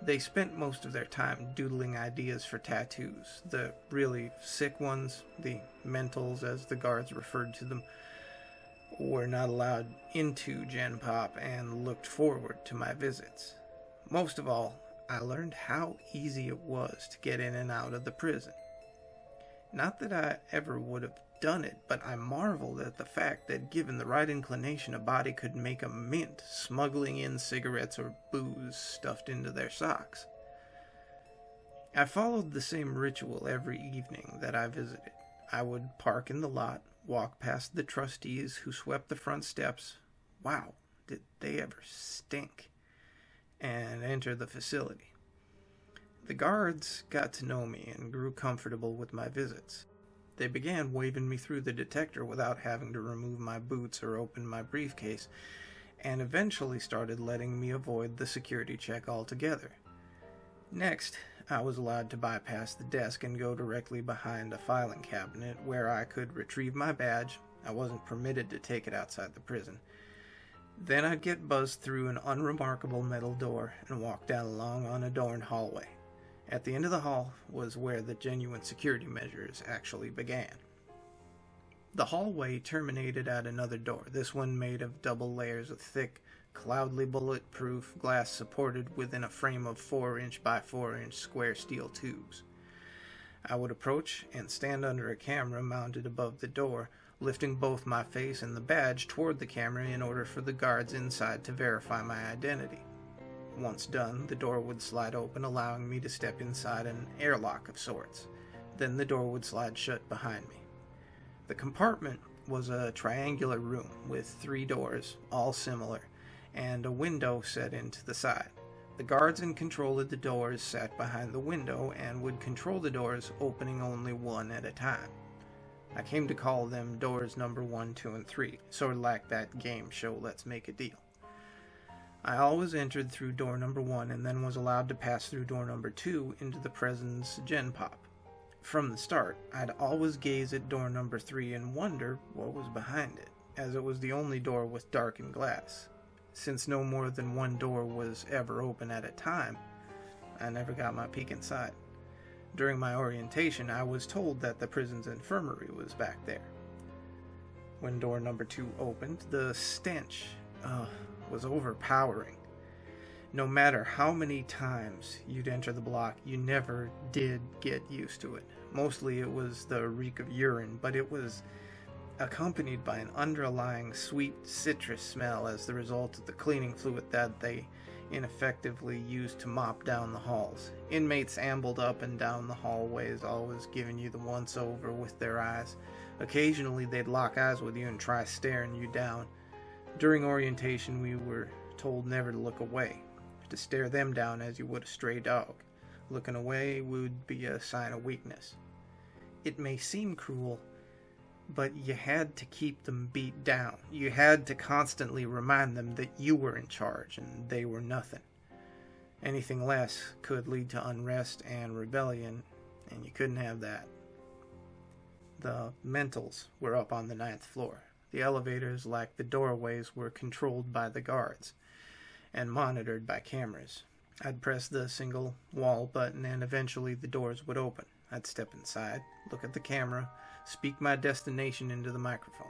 They spent most of their time doodling ideas for tattoos. The really sick ones, the mentals as the guards referred to them, were not allowed into Gen Pop and looked forward to my visits. Most of all, I learned how easy it was to get in and out of the prison. Not that I ever would have done it, but I marveled at the fact that given the right inclination, a body could make a mint smuggling in cigarettes or booze stuffed into their socks. I followed the same ritual every evening that I visited. I would park in the lot, walk past the trustees who swept the front steps. Wow, did they ever stink! And enter the facility. The guards got to know me and grew comfortable with my visits. They began waving me through the detector without having to remove my boots or open my briefcase, and eventually started letting me avoid the security check altogether. Next, I was allowed to bypass the desk and go directly behind a filing cabinet where I could retrieve my badge. I wasn't permitted to take it outside the prison. Then I'd get buzzed through an unremarkable metal door and walk down a long, unadorned hallway. At the end of the hall was where the genuine security measures actually began. The hallway terminated at another door, this one made of double layers of thick, cloudly bulletproof glass supported within a frame of 4-inch by 4-inch square steel tubes. I would approach and stand under a camera mounted above the door, lifting both my face and the badge toward the camera in order for the guards inside to verify my identity. Once done, the door would slide open, allowing me to step inside an airlock of sorts. Then the door would slide shut behind me. The compartment was a triangular room with 3 doors, all similar, and a window set into the side. The guards in control of the doors sat behind the window and would control the doors, opening only one at a time. I came to call them doors number 1, 2, and 3, sort of like that game show Let's Make a Deal. I always entered through door number 1 and then was allowed to pass through door number 2 into the prison's Gen Pop. From the start, I'd always gaze at door number 3 and wonder what was behind it, as it was the only door with darkened glass. Since no more than one door was ever open at a time, I never got my peek inside. During my orientation, I was told that the prison's infirmary was back there. When door number 2 opened, the stench was overpowering. No matter how many times you'd enter the block, you never did get used to it. Mostly it was the reek of urine, but it was accompanied by an underlying sweet citrus smell as the result of the cleaning fluid that they ineffectively used to mop down the halls. Inmates ambled up and down the hallways, always giving you the once-over with their eyes. Occasionally they'd lock eyes with you and try staring you down. During orientation, we were told never to look away, to stare them down as you would a stray dog. Looking away would be a sign of weakness. It may seem cruel, but you had to keep them beat down. You had to constantly remind them that you were in charge and they were nothing. Anything less could lead to unrest and rebellion, and you couldn't have that. The mentals were up on the 9th floor. The elevators, like the doorways, were controlled by the guards and monitored by cameras. I'd press the single wall button and eventually the doors would open. I'd step inside, look at the camera, speak my destination into the microphone.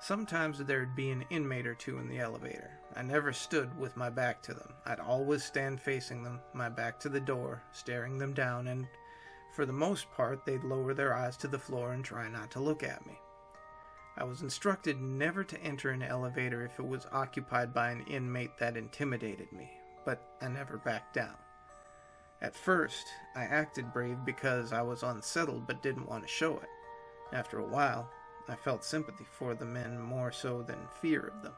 Sometimes there'd be an inmate or two in the elevator. I never stood with my back to them. I'd always stand facing them, my back to the door, staring them down, and for the most part they'd lower their eyes to the floor and try not to look at me. I was instructed never to enter an elevator if it was occupied by an inmate that intimidated me, but I never backed down. At first, I acted brave because I was unsettled but didn't want to show it. After a while, I felt sympathy for the men more so than fear of them.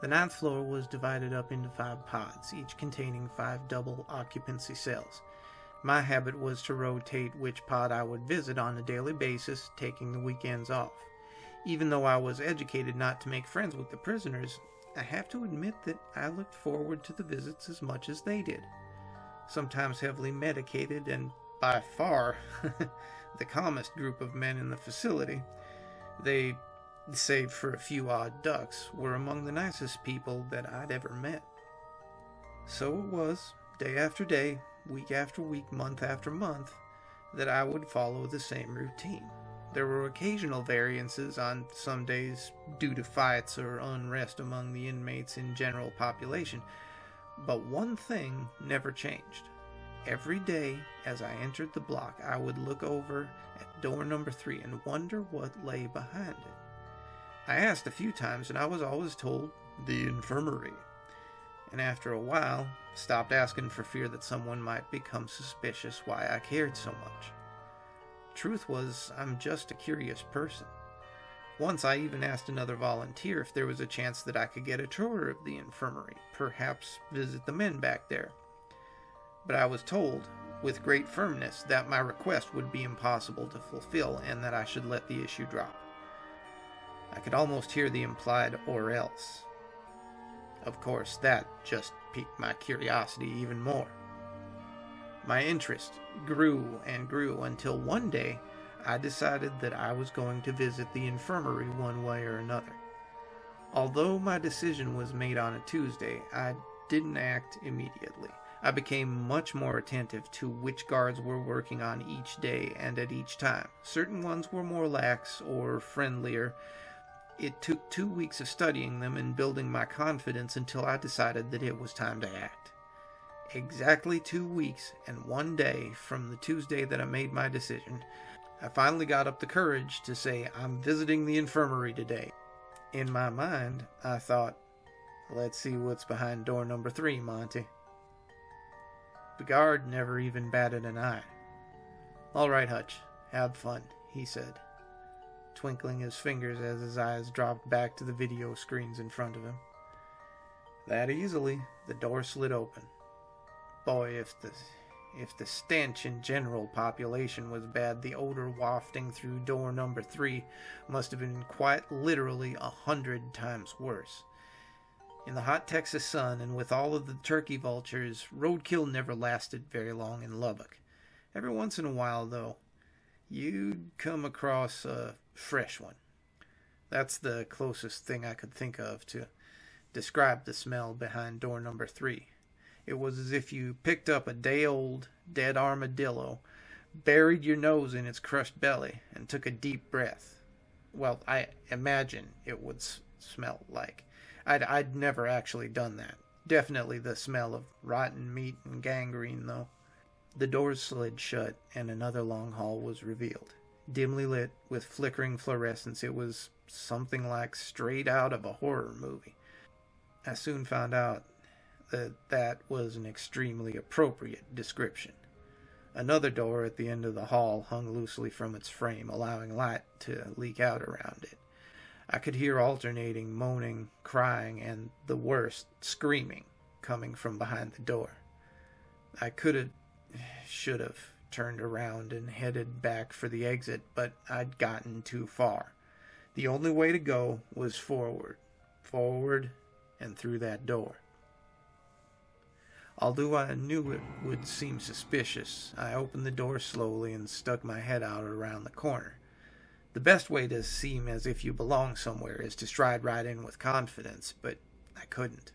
The 9th floor was divided up into 5 pods, each containing 5 double occupancy cells. My habit was to rotate which pod I would visit on a daily basis, taking the weekends off. Even though I was educated not to make friends with the prisoners, I have to admit that I looked forward to the visits as much as they did. Sometimes heavily medicated and by far the calmest group of men in the facility, they, save for a few odd ducks, were among the nicest people that I'd ever met. So it was, day after day, week after week, month after month, that I would follow the same routine. There were occasional variances on some days due to fights or unrest among the inmates in general population, but one thing never changed. Every day as I entered the block, I would look over at door number 3 and wonder what lay behind it. I asked a few times and I was always told, the infirmary. And after a while, stopped asking for fear that someone might become suspicious why I cared so much. Truth was, I'm just a curious person. Once I even asked another volunteer if there was a chance that I could get a tour of the infirmary, perhaps visit the men back there. But I was told, with great firmness, that my request would be impossible to fulfill and that I should let the issue drop. I could almost hear the implied "or else." Of course, that just piqued my curiosity even more. My interest grew and grew until one day I decided that I was going to visit the infirmary one way or another. Although my decision was made on a Tuesday, I didn't act immediately. I became much more attentive to which guards were working on each day and at each time. Certain ones were more lax or friendlier. It took 2 weeks of studying them and building my confidence until I decided that it was time to act. Exactly 2 weeks and 1 day from the Tuesday that I made my decision, I finally got up the courage to say, I'm visiting the infirmary today. In my mind, I thought, let's see what's behind door number 3, Monty. The guard never even batted an eye. All right, Hutch, have fun, he said, twinkling his fingers as his eyes dropped back to the video screens in front of him. That easily, the door slid open. Boy, if the stench in general population was bad, the odor wafting through door number 3 must have been quite literally 100 times worse. In the hot Texas sun and with all of the turkey vultures, roadkill never lasted very long in Lubbock. Every once in a while, though, you'd come across a fresh one. That's the closest thing I could think of to described the smell behind door number 3. It was as if you picked up a day-old, dead armadillo, buried your nose in its crushed belly, and took a deep breath. Well, I imagine it would smell like. I'd never actually done that. Definitely the smell of rotten meat and gangrene, though. The doors slid shut, and another long hall was revealed. Dimly lit, with flickering fluorescence, it was something like straight out of a horror movie. I soon found out that was an extremely appropriate description. Another door at the end of the hall hung loosely from its frame, allowing light to leak out around it. I could hear alternating moaning, crying, and, the worst, screaming coming from behind the door. I should have turned around and headed back for the exit, but I'd gotten too far. The only way to go was forward, and through that door. Although I knew it would seem suspicious, I opened the door slowly and stuck my head out around the corner. The best way to seem as if you belong somewhere is to stride right in with confidence, but I couldn't.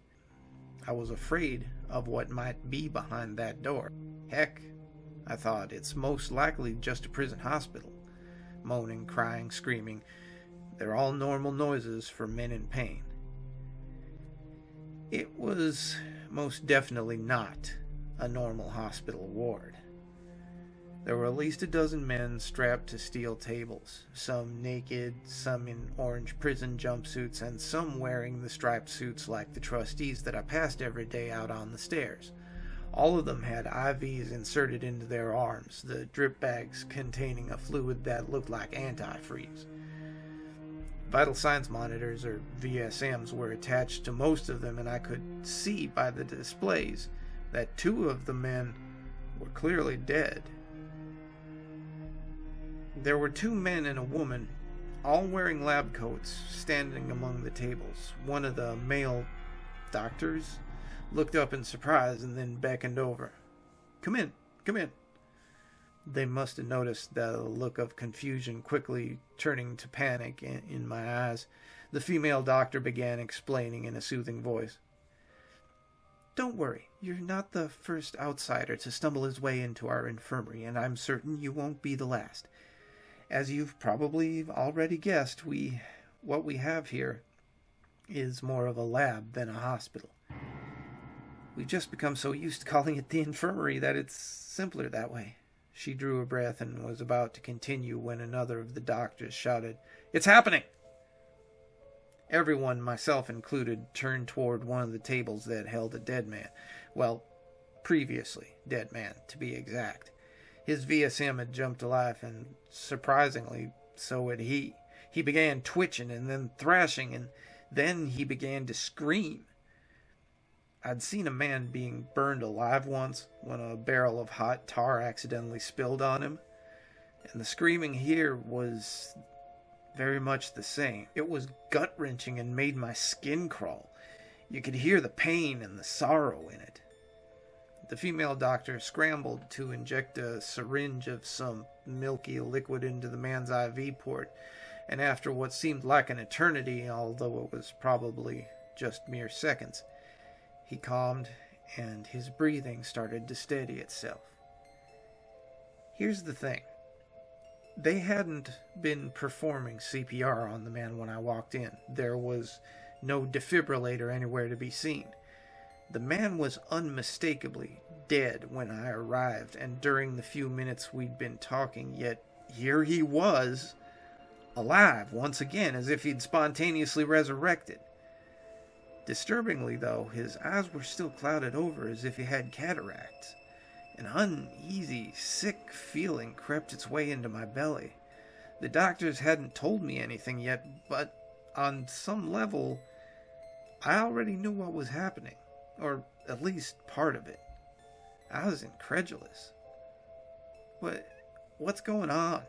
I was afraid of what might be behind that door. Heck, I thought, it's most likely just a prison hospital. Moaning, crying, screaming, they're all normal noises for men in pain. It was most definitely not a normal hospital ward. There were at least a dozen men strapped to steel tables, some naked, some in orange prison jumpsuits, and some wearing the striped suits like the trustees that I passed every day out on the stairs. All of them had IVs inserted into their arms, the drip bags containing a fluid that looked like antifreeze. Vital signs monitors, or VSMs, were attached to most of them, and I could see by the displays that 2 of the men were clearly dead. There were 2 men and a woman, all wearing lab coats, standing among the tables. One of the male doctors looked up in surprise and then beckoned over. Come in. They must have noticed the look of confusion quickly turning to panic in my eyes. The female doctor began explaining in a soothing voice. Don't worry, you're not the first outsider to stumble his way into our infirmary, and I'm certain you won't be the last. As you've probably already guessed, what we have here is more of a lab than a hospital. We've just become so used to calling it the infirmary that it's simpler that way. She drew a breath and was about to continue when another of the doctors shouted, It's happening! Everyone, myself included, turned toward one of the tables that held a dead man. Well, previously dead man, to be exact. His VSM had jumped to life, and surprisingly, so had he. He began twitching and then thrashing, and then he began to scream. I'd seen a man being burned alive once when a barrel of hot tar accidentally spilled on him, and the screaming here was very much the same. It was gut-wrenching and made my skin crawl. You could hear the pain and the sorrow in it. The female doctor scrambled to inject a syringe of some milky liquid into the man's IV port, and after what seemed like an eternity, although it was probably just mere seconds, he calmed, and his breathing started to steady itself. Here's the thing. They hadn't been performing CPR on the man when I walked in. There was no defibrillator anywhere to be seen. The man was unmistakably dead when I arrived, and during the few minutes we'd been talking, yet here he was, alive once again, as if he'd spontaneously resurrected. Disturbingly, though, his eyes were still clouded over as if he had cataracts. An uneasy, sick feeling crept its way into my belly. The doctors hadn't told me anything yet, but on some level, I already knew what was happening, or at least part of it. I was incredulous. What's going on?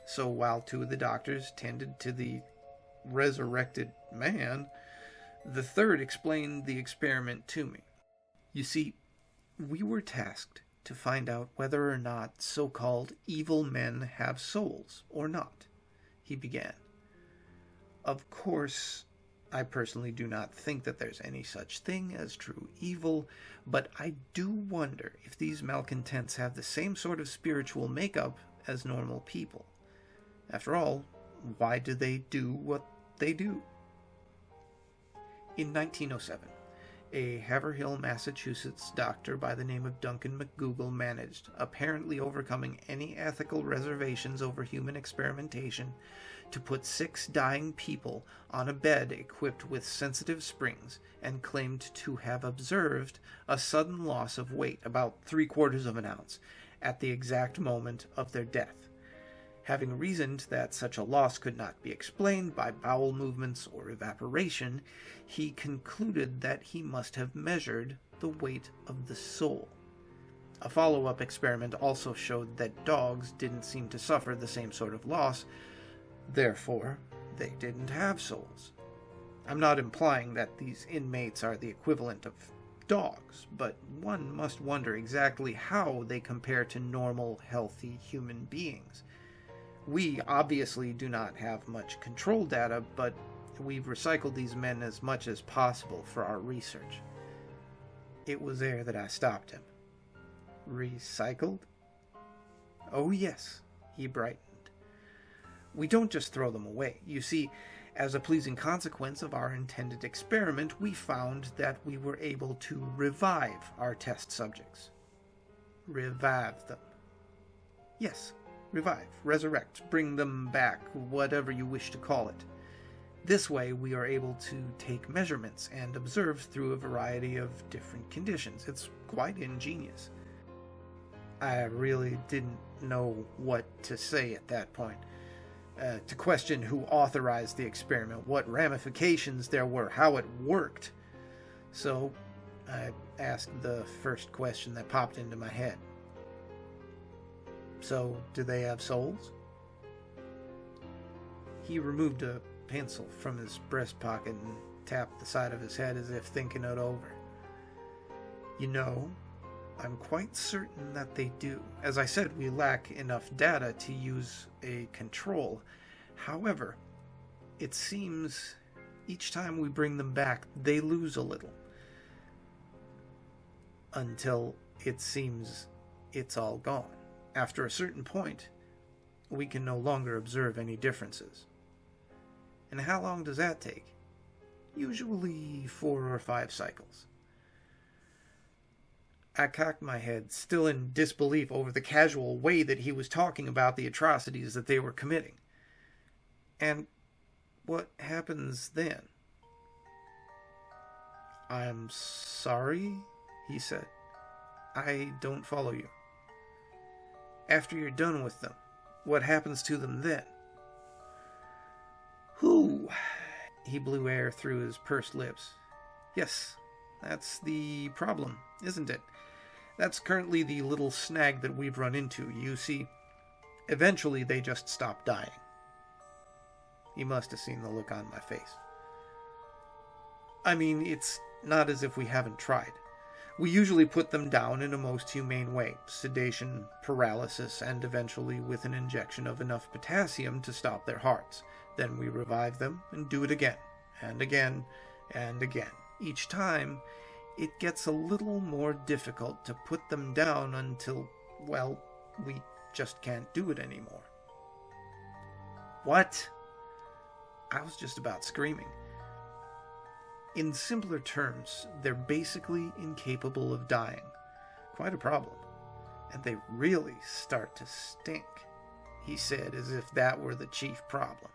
So while 2 of the doctors tended to the resurrected man, the third explained the experiment to me. You see, we were tasked to find out whether or not so-called evil men have souls or not, he began. Of course, I personally do not think that there's any such thing as true evil, but I do wonder if these malcontents have the same sort of spiritual makeup as normal people. After all, why do they do what they do? In 1907, a Haverhill, Massachusetts doctor by the name of Duncan McGougal managed, apparently overcoming any ethical reservations over human experimentation, to put 6 dying people on a bed equipped with sensitive springs, and claimed to have observed a sudden loss of weight, about 3/4 of an ounce, at the exact moment of their death. Having reasoned that such a loss could not be explained by bowel movements or evaporation, he concluded that he must have measured the weight of the soul. A follow-up experiment also showed that dogs didn't seem to suffer the same sort of loss, therefore they didn't have souls. I'm not implying that these inmates are the equivalent of dogs, but one must wonder exactly how they compare to normal, healthy human beings. We obviously do not have much control data, but we've recycled these men as much as possible for our research. It was there that I stopped him. Recycled? Oh yes, he brightened. We don't just throw them away. You see, as a pleasing consequence of our intended experiment, we found that we were able to revive our test subjects. Revive them. Yes. Revive, resurrect, bring them back, whatever you wish to call it. This way, we are able to take measurements and observe through a variety of different conditions. It's quite ingenious. I really didn't know what to say at that point. To question who authorized the experiment, what ramifications there were, how it worked. So, I asked the first question that popped into my head. So, do they have souls? He removed a pencil from his breast pocket and tapped the side of his head as if thinking it over. You know, I'm quite certain that they do. As I said, we lack enough data to use a control. However, it seems each time we bring them back, they lose a little. Until it seems it's all gone. After a certain point, we can no longer observe any differences. And how long does that take? Usually 4 or 5 cycles. I cocked my head, still in disbelief over the casual way that he was talking about the atrocities that they were committing. And what happens then? I'm sorry, he said. I don't follow you. After you're done with them, what happens to them then? Whew. He blew air through his pursed lips. Yes, that's the problem, isn't it? That's currently the little snag that we've run into. You see, eventually they just stop dying. He must have seen the look on my face. I mean, it's not as if we haven't tried. We usually put them down in a most humane way, sedation, paralysis, and eventually with an injection of enough potassium to stop their hearts. Then we revive them and do it again, and again, and again. Each time, it gets a little more difficult to put them down until, well, we just can't do it anymore. What? I was just about screaming. In simpler terms, they're basically incapable of dying. Quite a problem. And they really start to stink, he said, as if that were the chief problem.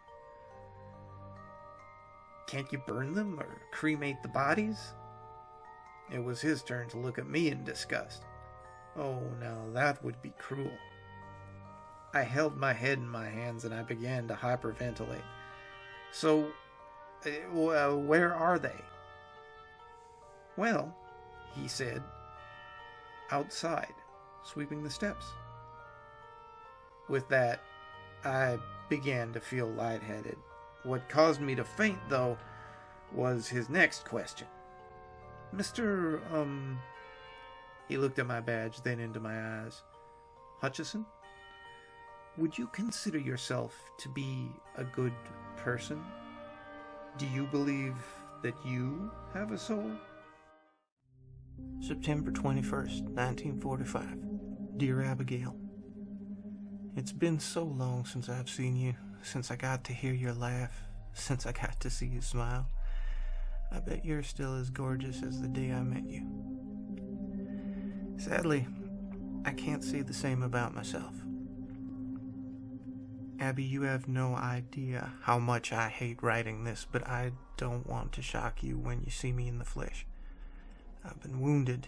Can't you burn them or cremate the bodies? It was his turn to look at me in disgust. Oh, now that would be cruel. I held my head in my hands and I began to hyperventilate. So, where are they? Well, he said, outside, sweeping the steps. With that, I began to feel lightheaded. What caused me to faint, though, was his next question. Mr. He looked at my badge, then into my eyes. Hutchison? Would you consider yourself to be a good person? Do you believe that you have a soul? September 21st, 1945. Dear Abigail, it's been so long since I've seen you, since I got to hear your laugh, since I got to see you smile. I bet you're still as gorgeous as the day I met you. Sadly, I can't say the same about myself. Abby, you have no idea how much I hate writing this, but I don't want to shock you when you see me in the flesh. I've been wounded,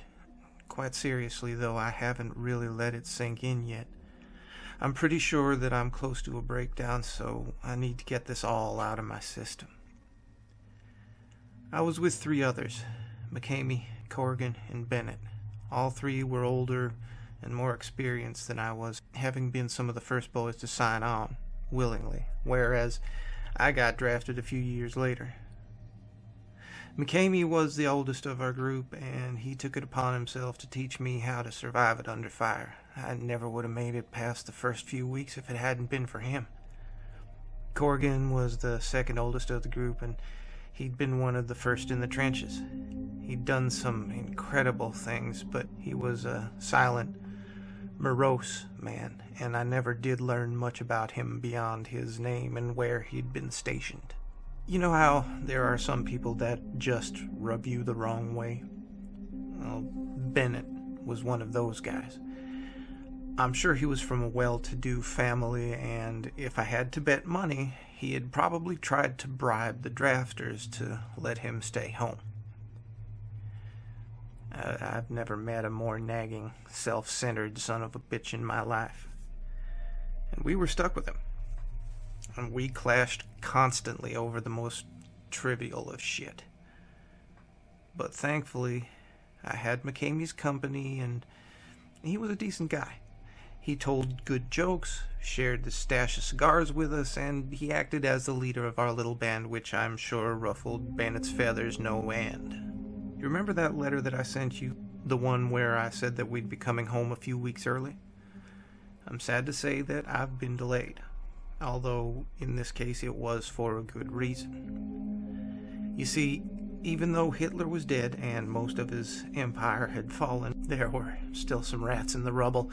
quite seriously, though I haven't really let it sink in yet. I'm pretty sure that I'm close to a breakdown, so I need to get this all out of my system. I was with 3 others, McCamey, Corrigan, and Bennett. All 3 were older and more experienced than I was, having been some of the first boys to sign on, willingly, whereas I got drafted a few years later. McCamey was the oldest of our group, and he took it upon himself to teach me how to survive it under fire. I never would have made it past the first few weeks if it hadn't been for him. Corrigan was the second oldest of the group, and he'd been one of the first in the trenches. He'd done some incredible things, but he was a silent, morose man, and I never did learn much about him beyond his name and where he'd been stationed. You know how there are some people that just rub you the wrong way? Well, Bennett was one of those guys. I'm sure he was from a well-to-do family, and if I had to bet money, he had probably tried to bribe the drafters to let him stay home. I've never met a more nagging, self-centered son of a bitch in my life. And we were stuck with him. And we clashed constantly over the most trivial of shit. But thankfully, I had McCamey's company, and he was a decent guy. He told good jokes, shared the stash of cigars with us, and he acted as the leader of our little band, which I'm sure ruffled Bennett's feathers no end. You remember that letter that I sent you? The one where I said that we'd be coming home a few weeks early? I'm sad to say that I've been delayed, although in this case it was for a good reason. You see, even though Hitler was dead and most of his empire had fallen, there were still some rats in the rubble,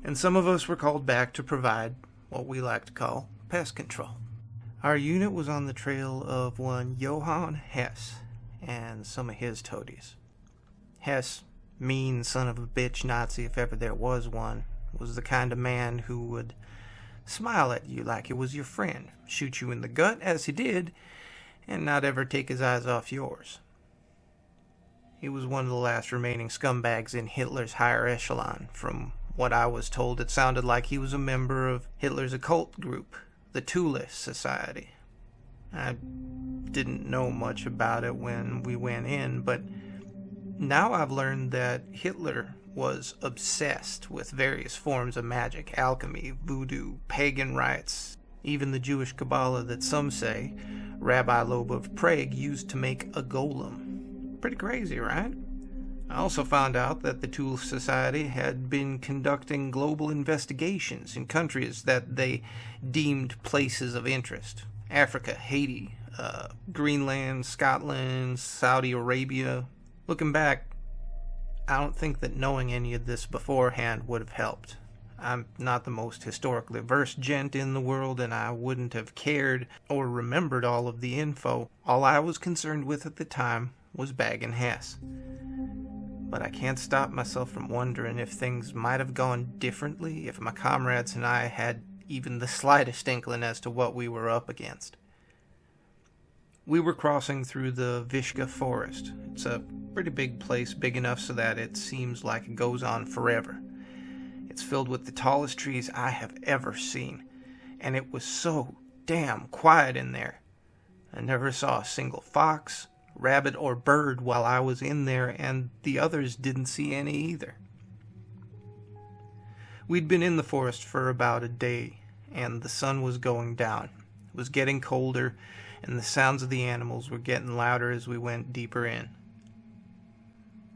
and some of us were called back to provide what we like to call pest control. Our unit was on the trail of one Johann Hess and some of his toadies. Hess, mean son of a bitch Nazi if ever there was one, was the kind of man who would smile at you like it was your friend, shoot you in the gut as he did, and not ever take his eyes off yours. He was one of the last remaining scumbags in Hitler's higher echelon. From what I was told, it sounded like he was a member of Hitler's occult group, the Thule Society. I didn't know much about it when we went in, but now I've learned that Hitler was obsessed with various forms of magic, alchemy, voodoo, pagan rites, even the Jewish Kabbalah that some say Rabbi Loeb of Prague used to make a golem. Pretty crazy, right? I also found out that the Thule Society had been conducting global investigations in countries that they deemed places of interest. Africa, Haiti, Greenland, Scotland, Saudi Arabia. Looking back, I don't think that knowing any of this beforehand would have helped. I'm not the most historically versed gent in the world, and I wouldn't have cared or remembered all of the info. All I was concerned with at the time was bagging Hess. But I can't stop myself from wondering if things might have gone differently if my comrades and I had even the slightest inkling as to what we were up against. We were crossing through the Vishka Forest. It's a pretty big place, big enough so that it seems like it goes on forever. It's filled with the tallest trees I have ever seen, and it was so damn quiet in there. I never saw a single fox, rabbit, or bird while I was in there, and the others didn't see any either. We'd been in the forest for about a day, and the sun was going down. It was getting colder, and the sounds of the animals were getting louder as we went deeper in.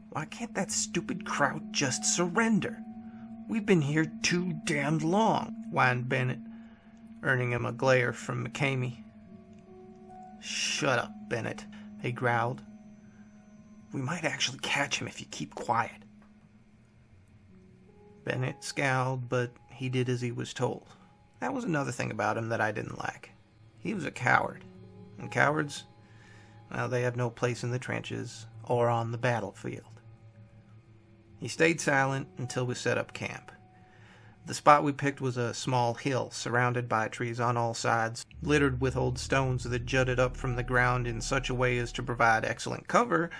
Why can't that stupid kraut just surrender? We've been here too damned long, whined Bennett, earning him a glare from McCamey. "Shut up, Bennett," he growled. "We might actually catch him if you keep quiet." Bennett scowled, but he did as he was told. That was another thing about him that I didn't like. He was a coward. And cowards, well, they have no place in the trenches or on the battlefield. He stayed silent until we set up camp. The spot we picked was a small hill surrounded by trees on all sides, littered with old stones that jutted up from the ground in such a way as to provide excellent cover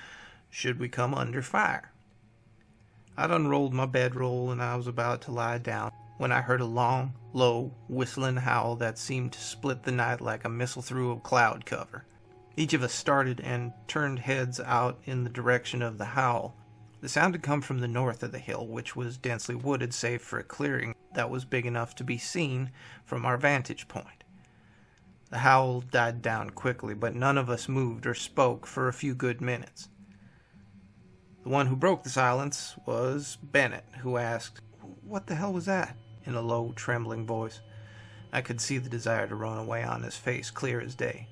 should we come under fire. I'd unrolled my bedroll and I was about to lie down when I heard a long, low, whistling howl that seemed to split the night like a missile through a cloud cover. Each of us started and turned heads out in the direction of the howl. The sound had come from the north of the hill, which was densely wooded save for a clearing that was big enough to be seen from our vantage point. The howl died down quickly, but none of us moved or spoke for a few good minutes. The one who broke the silence was Bennett, who asked, "What the hell was that?" in a low, trembling voice. I could see the desire to run away on his face, clear as day.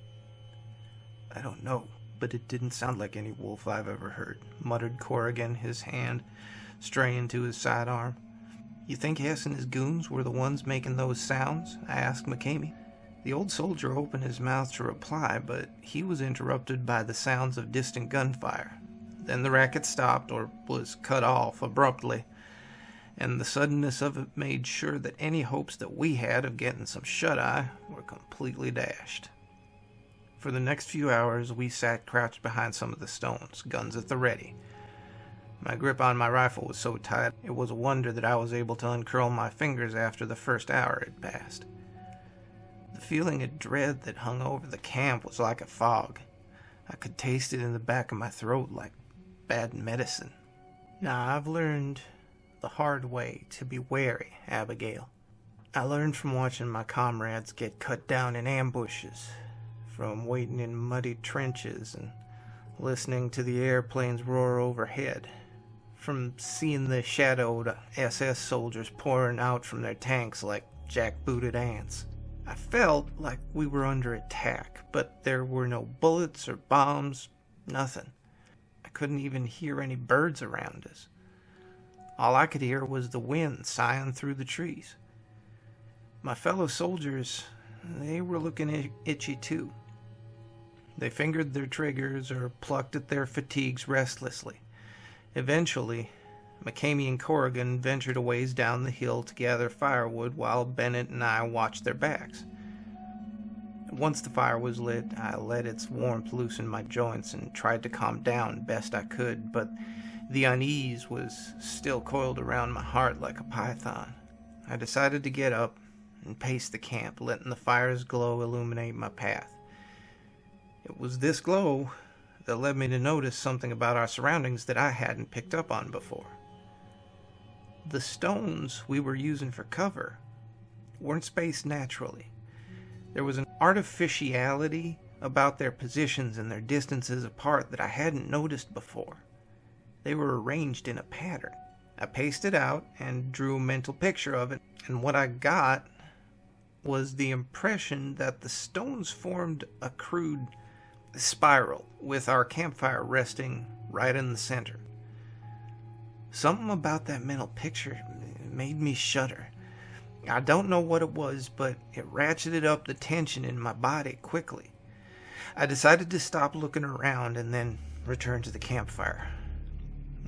"I don't know, but it didn't sound like any wolf I've ever heard," muttered Corrigan, his hand straying to his sidearm. "You think Hess and his goons were the ones making those sounds?" I asked McCamey. The old soldier opened his mouth to reply, but he was interrupted by the sounds of distant gunfire. Then the racket stopped, or was cut off abruptly, and the suddenness of it made sure that any hopes that we had of getting some shut-eye were completely dashed. For the next few hours, we sat crouched behind some of the stones, guns at the ready. My grip on my rifle was so tight, it was a wonder that I was able to uncurl my fingers after the first hour had passed. The feeling of dread that hung over the camp was like a fog. I could taste it in the back of my throat like bad medicine. Now, I've learned the hard way to be wary, Abigail. I learned from watching my comrades get cut down in ambushes, from waiting in muddy trenches and listening to the airplanes roar overhead, from seeing the shadowed SS soldiers pouring out from their tanks like jackbooted ants. I felt like we were under attack, but there were no bullets or bombs, nothing. I couldn't even hear any birds around us. All I could hear was the wind sighing through the trees. My fellow soldiers, they were looking itchy too. They fingered their triggers or plucked at their fatigues restlessly. Eventually, McCamey and Corrigan ventured a ways down the hill to gather firewood while Bennett and I watched their backs. Once the fire was lit, I let its warmth loosen my joints and tried to calm down best I could, but the unease was still coiled around my heart like a python. I decided to get up and pace the camp, letting the fire's glow illuminate my path. It was this glow that led me to notice something about our surroundings that I hadn't picked up on before. The stones we were using for cover weren't spaced naturally. There was an artificiality about their positions and their distances apart that I hadn't noticed before. They were arranged in a pattern. I paced it out and drew a mental picture of it, and what I got was the impression that the stones formed a crude spiral, with our campfire resting right in the center. Something about that mental picture made me shudder. I don't know what it was, but it ratcheted up the tension in my body quickly. I decided to stop looking around and then return to the campfire.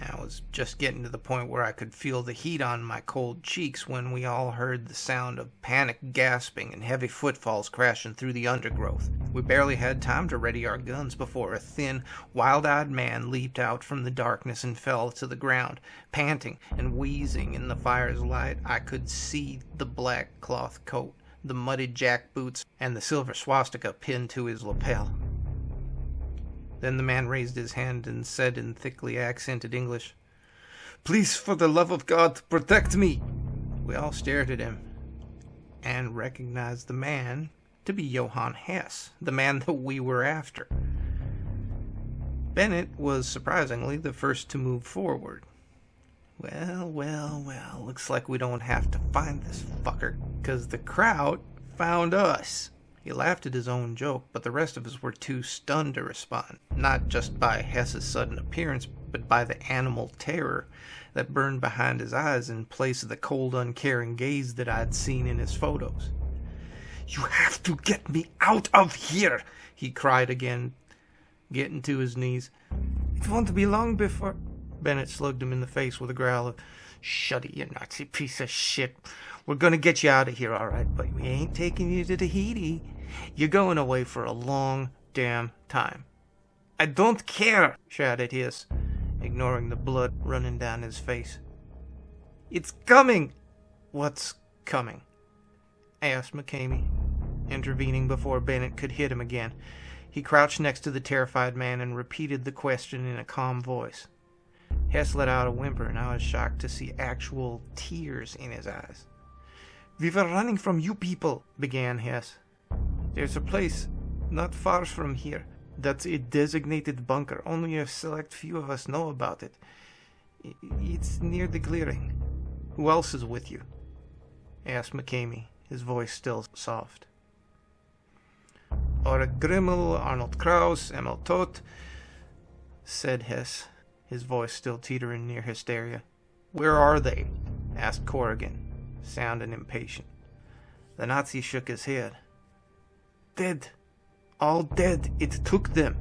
I was just getting to the point where I could feel the heat on my cold cheeks when we all heard the sound of panicked gasping and heavy footfalls crashing through the undergrowth. We barely had time to ready our guns before a thin, wild-eyed man leaped out from the darkness and fell to the ground. Panting and wheezing in the fire's light, I could see the black cloth coat, the muddy jack boots, and the silver swastika pinned to his lapel. Then the man raised his hand and said in thickly accented English, "Please, for the love of God, protect me!" We all stared at him and recognized the man to be Johann Hess, the man that we were after. Bennett was surprisingly the first to move forward. Well, looks like we don't have to find this fucker, 'cause the crowd found us. He laughed at his own joke, but the rest of us were too stunned to respond, not just by Hess's sudden appearance, but by the animal terror that burned behind his eyes in place of the cold, uncaring gaze that I'd seen in his photos. "You have to get me out of here!" he cried again, getting to his knees. "It won't be long before—" Bennett slugged him in the face with a growl of, "Shut it, you Nazi piece of shit. We're gonna get you out of here, all right, but we ain't taking you to Tahiti. You're going away for a long damn time." "I don't care," shouted Hiss, ignoring the blood running down his face. "It's coming!" "What's coming?" asked McCamey, intervening before Bennett could hit him again. He crouched next to the terrified man and repeated the question in a calm voice. Hess let out a whimper, and I was shocked to see actual tears in his eyes. "We were running from you people," began Hess. "There's a place not far from here that's a designated bunker. Only a select few of us know about it. It's near the clearing." "Who else is with you?" asked McCamey, his voice still soft. "Ora Grimmel, Arnold Kraus, Emil Todt," said Hess, his voice still teetering near hysteria. "Where are they?" asked Corrigan, sounding impatient. The Nazi shook his head. "Dead. All dead. It took them."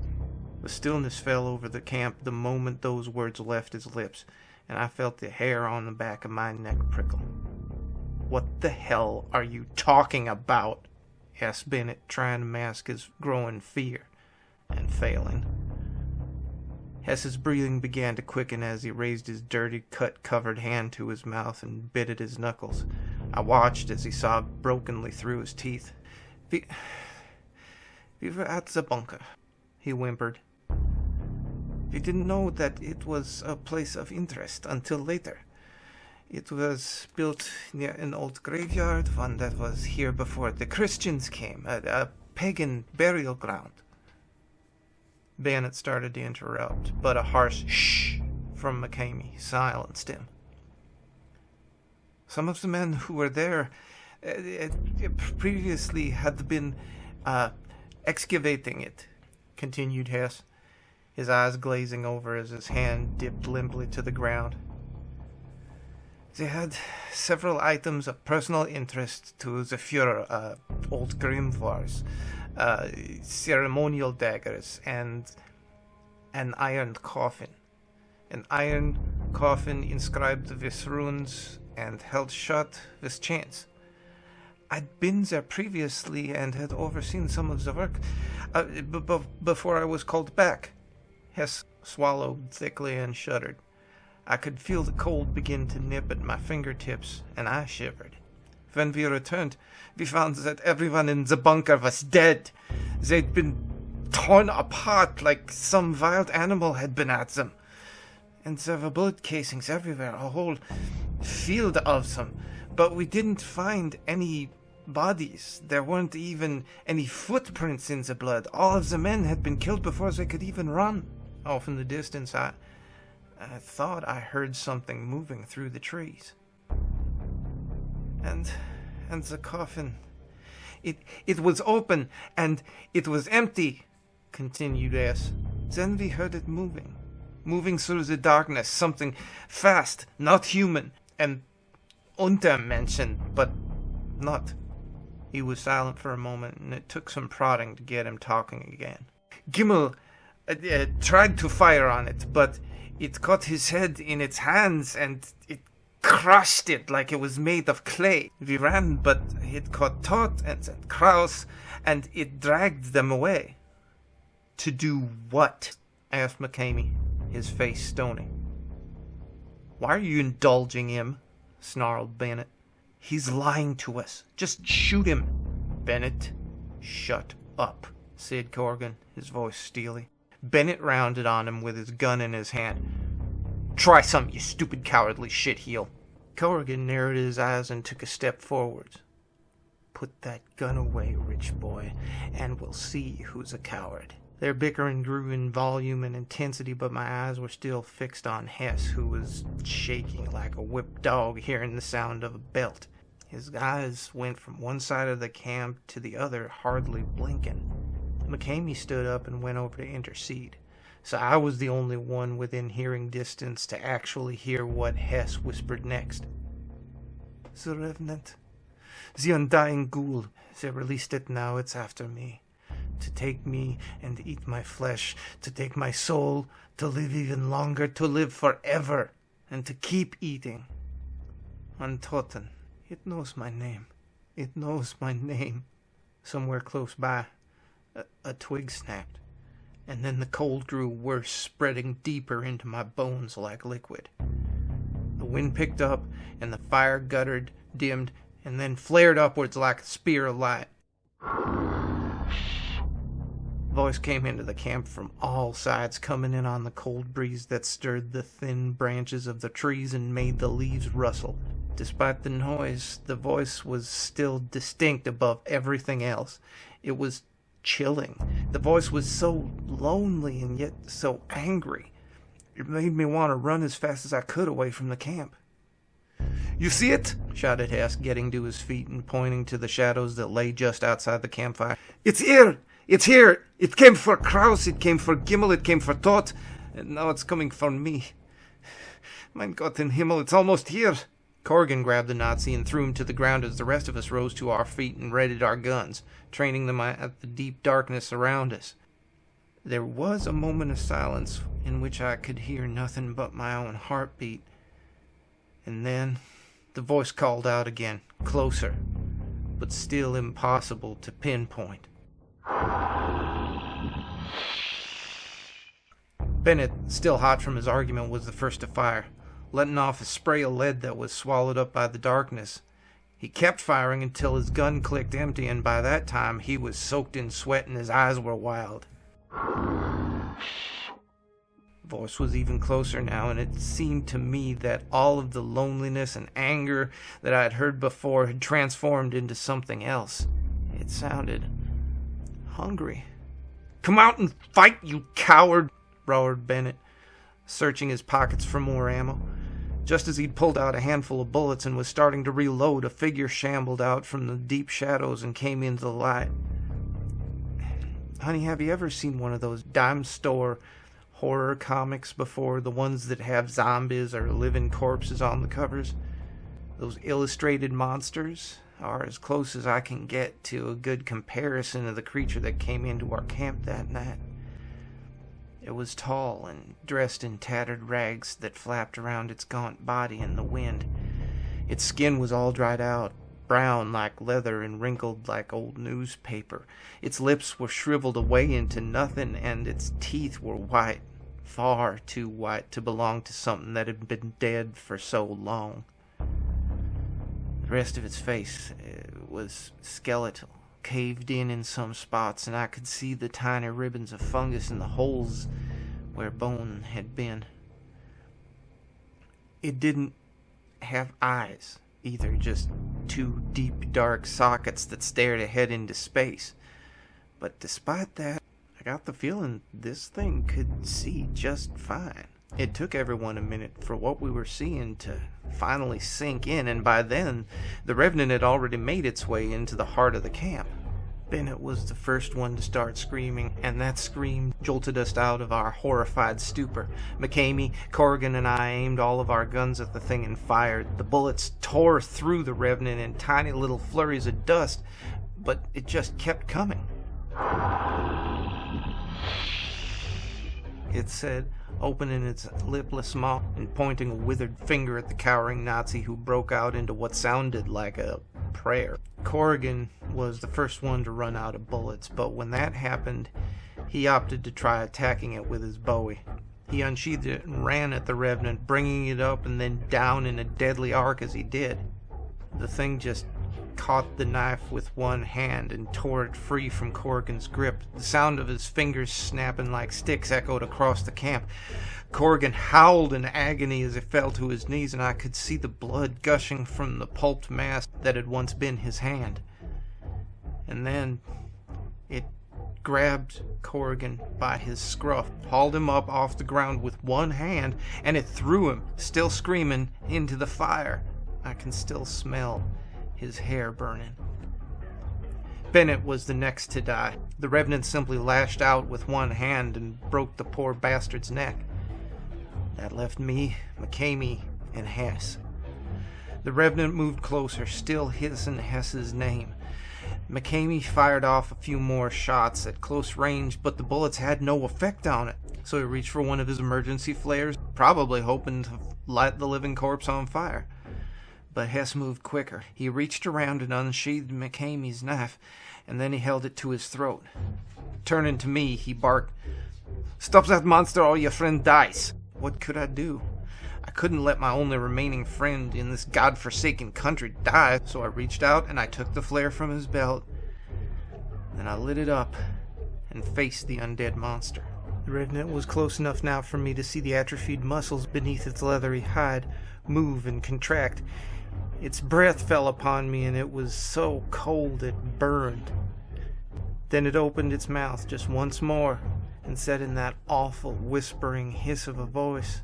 The stillness fell over the camp the moment those words left his lips, and I felt the hair on the back of my neck prickle. "What the hell are you talking about?" asked Bennett, trying to mask his growing fear, and failing. Hess's breathing began to quicken as he raised his dirty, cut-covered hand to his mouth and bit at his knuckles. I watched as he sobbed brokenly through his teeth. We were at the bunker," he whimpered. "We didn't know that it was a place of interest until later. It was built near an old graveyard, one that was here before the Christians came, a pagan burial ground." Bennett started to interrupt, but a harsh shh from McCamey silenced him. "Some of the men who were there previously had been excavating it," continued Hess, his eyes glazing over as his hand dipped limply to the ground. "They had several items of personal interest to the Fuhrer, old grimoires, ceremonial daggers, and an iron coffin. An iron coffin inscribed with runes and held shut with chains. I'd been there previously and had overseen some of the work before I was called back." Hess swallowed thickly and shuddered. I could feel the cold begin to nip at my fingertips, and I shivered. "When we returned, we found that everyone in the bunker was dead. They'd been torn apart like some wild animal had been at them. And there were bullet casings everywhere, a whole field of them. But we didn't find any bodies. There weren't even any footprints in the blood. All of the men had been killed before they could even run." Off in the distance, I thought I heard something moving through the trees. And the coffin, it was open, and it was empty," continued S. "Then we heard it moving through the darkness, something fast, not human, and untermenschen, but not." He was silent for a moment, and it took some prodding to get him talking again. "Gimmel tried to fire on it, but it caught his head in its hands, and it crushed it like it was made of clay. We ran, but it caught Todt and then Kraus, and it dragged them away." "To do what?" asked McCamey, his face stony. "Why are you indulging him?" snarled Bennett. "He's lying to us. Just shoot him." "Bennett, shut up," said Corrigan, his voice steely. Bennett rounded on him with his gun in his hand. "Try some, you stupid cowardly shitheel." Corrigan narrowed his eyes and took a step forward. "Put that gun away, rich boy, and we'll see who's a coward." Their bickering grew in volume and intensity, but my eyes were still fixed on Hess, who was shaking like a whipped dog hearing the sound of a belt. His eyes went from one side of the camp to the other, hardly blinking. McCamey stood up and went over to intercede, so I was the only one within hearing distance to actually hear what Hess whispered next. "The Revenant, the undying ghoul, they released it now, it's after me. To take me and eat my flesh, to take my soul, to live even longer, to live forever, and to keep eating. Untoten, it knows my name. It knows my name." Somewhere close by, a twig snapped, and then the cold grew worse, spreading deeper into my bones like liquid. The wind picked up, and the fire guttered, dimmed, and then flared upwards like a spear of light. Voice came into the camp from all sides, coming in on the cold breeze that stirred the thin branches of the trees and made the leaves rustle. Despite the noise, the voice was still distinct above everything else. It was chilling. The voice was so lonely and yet so angry. It made me want to run as fast as I could away from the camp. "You see it?" shouted Hess, getting to his feet and pointing to the shadows that lay just outside the campfire. "It's here! It's here! It came for Kraus, it came for Gimmel, it came for Tot, and now it's coming for me. Mein Gott in Himmel, it's almost here!" Corrigan grabbed the Nazi and threw him to the ground as the rest of us rose to our feet and readied our guns, training them at the deep darkness around us. There was a moment of silence in which I could hear nothing but my own heartbeat. And then the voice called out again, closer, but still impossible to pinpoint. Bennett, still hot from his argument, was the first to fire, letting off a spray of lead that was swallowed up by the darkness. He kept firing until his gun clicked empty, and by that time he was soaked in sweat and his eyes were wild. Voice was even closer now, and it seemed to me that all of the loneliness and anger that I had heard before had transformed into something else. It sounded hungry. "Come out and fight, you coward!" roared Bennett, searching his pockets for more ammo. Just as he'd pulled out a handful of bullets and was starting to reload, a figure shambled out from the deep shadows and came into the light. Honey, have you ever seen one of those dime store horror comics before? The ones that have zombies or living corpses on the covers? Those illustrated monsters are as close as I can get to a good comparison of the creature that came into our camp that night. It was tall and dressed in tattered rags that flapped around its gaunt body in the wind. Its skin was all dried out, brown like leather and wrinkled like old newspaper. Its lips were shriveled away into nothing, and its teeth were white, far too white to belong to something that had been dead for so long. The rest of its face was skeletal, caved in some spots, and I could see the tiny ribbons of fungus in the holes where bone had been. It didn't have eyes either, just two deep dark sockets that stared ahead into space. But despite that, I got the feeling this thing could see just fine. It took everyone a minute for what we were seeing to finally sink in, and by then the Revenant had already made its way into the heart of the camp. Bennett was the first one to start screaming, and that scream jolted us out of our horrified stupor. McCamey, Corrigan, and I aimed all of our guns at the thing and fired. The bullets tore through the Revenant in tiny little flurries of dust, but it just kept coming. It said, opening its lipless mouth and pointing a withered finger at the cowering Nazi, who broke out into what sounded like a prayer. Corrigan was the first one to run out of bullets, but when that happened, he opted to try attacking it with his Bowie. He unsheathed it and ran at the Revenant, bringing it up and then down in a deadly arc as he did. The thing just caught the knife with one hand and tore it free from Corrigan's grip. The sound of his fingers snapping like sticks echoed across the camp. Corrigan howled in agony as he fell to his knees, and I could see the blood gushing from the pulped mass that had once been his hand. And then it grabbed Corrigan by his scruff, hauled him up off the ground with one hand, and it threw him, still screaming, into the fire. I can still smell his hair burning. Bennett was the next to die. The Revenant simply lashed out with one hand and broke the poor bastard's neck. That left me, McCamey, and Hess. The Revenant moved closer, still hissing Hess's name. McCamey fired off a few more shots at close range, but the bullets had no effect on it, so he reached for one of his emergency flares, probably hoping to light the living corpse on fire. But Hess moved quicker. He reached around and unsheathed McCamey's knife, and then he held it to his throat. Turning to me, he barked, "Stop that monster or your friend dies." What could I do? I couldn't let my only remaining friend in this godforsaken country die, so I reached out and I took the flare from his belt. Then I lit it up and faced the undead monster. The Revenant was close enough now for me to see the atrophied muscles beneath its leathery hide move and contract. Its breath fell upon me and it was so cold it burned. Then it opened its mouth just once more and said in that awful whispering hiss of a voice,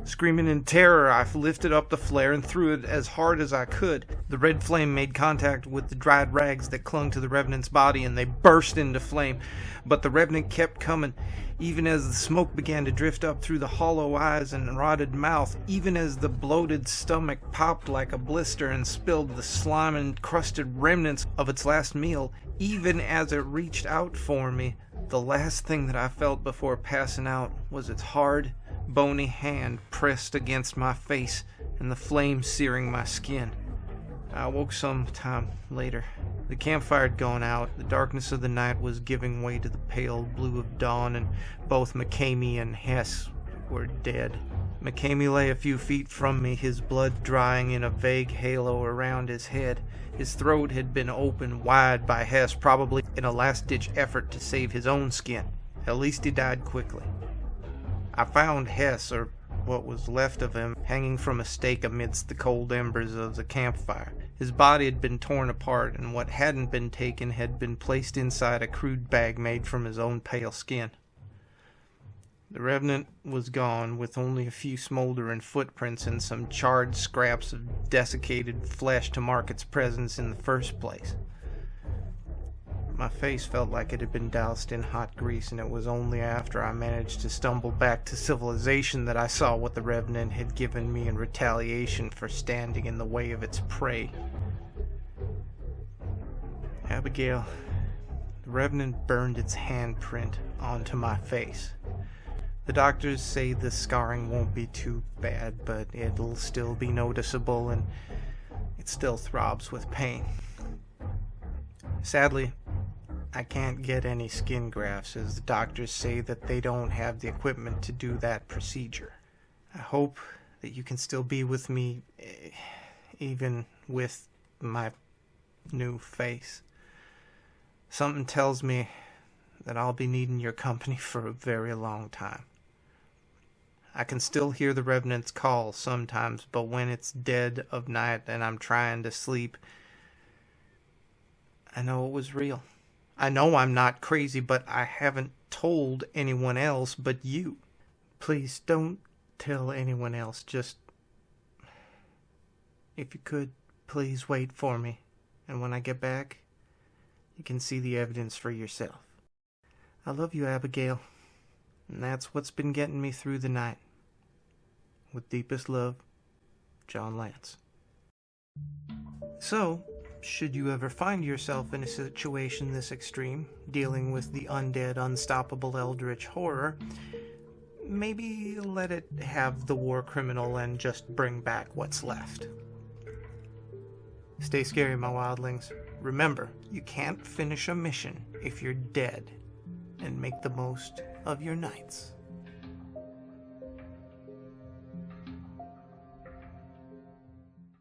Screaming in terror, I lifted up the flare and threw it as hard as I could. The red flame made contact with the dried rags that clung to the Revenant's body, and they burst into flame. But the Revenant kept coming, even as the smoke began to drift up through the hollow eyes and rotted mouth, even as the bloated stomach popped like a blister and spilled the slime-encrusted remnants of its last meal, even as it reached out for me. The last thing that I felt before passing out was its hard, bony hand pressed against my face and the flame searing my skin. I awoke some time later. The campfire had gone out. The darkness of the night was giving way to the pale blue of dawn, and both McCamey and Hess were dead. McCamey lay a few feet from me, his blood drying in a vague halo around his head. His throat had been opened wide by Hess, probably in a last-ditch effort to save his own skin. At least he died quickly. I found Hess, or what was left of him, hanging from a stake amidst the cold embers of the campfire. His body had been torn apart, and what hadn't been taken had been placed inside a crude bag made from his own pale skin. The Revenant was gone, with only a few smoldering footprints and some charred scraps of desiccated flesh to mark its presence in the first place. My face felt like it had been doused in hot grease, and it was only after I managed to stumble back to civilization that I saw what the Revenant had given me in retaliation for standing in the way of its prey. Abigail, the Revenant burned its handprint onto my face. The doctors say the scarring won't be too bad, but it'll still be noticeable, and it still throbs with pain. Sadly, I can't get any skin grafts, as the doctors say that they don't have the equipment to do that procedure. I hope that you can still be with me, even with my new face. Something tells me that I'll be needing your company for a very long time. I can still hear the Revenant's call sometimes, but when it's dead of night and I'm trying to sleep, I know it was real. I know I'm not crazy, but I haven't told anyone else but you. Please don't tell anyone else. Just, if you could, please wait for me. And when I get back, you can see the evidence for yourself. I love you, Abigail. And that's what's been getting me through the night. With deepest love, John Lance. So, should you ever find yourself in a situation this extreme, dealing with the undead, unstoppable eldritch horror, maybe let it have the war criminal and just bring back what's left. Stay scary, my wildlings. Remember, you can't finish a mission if you're dead, and make the most of your nights.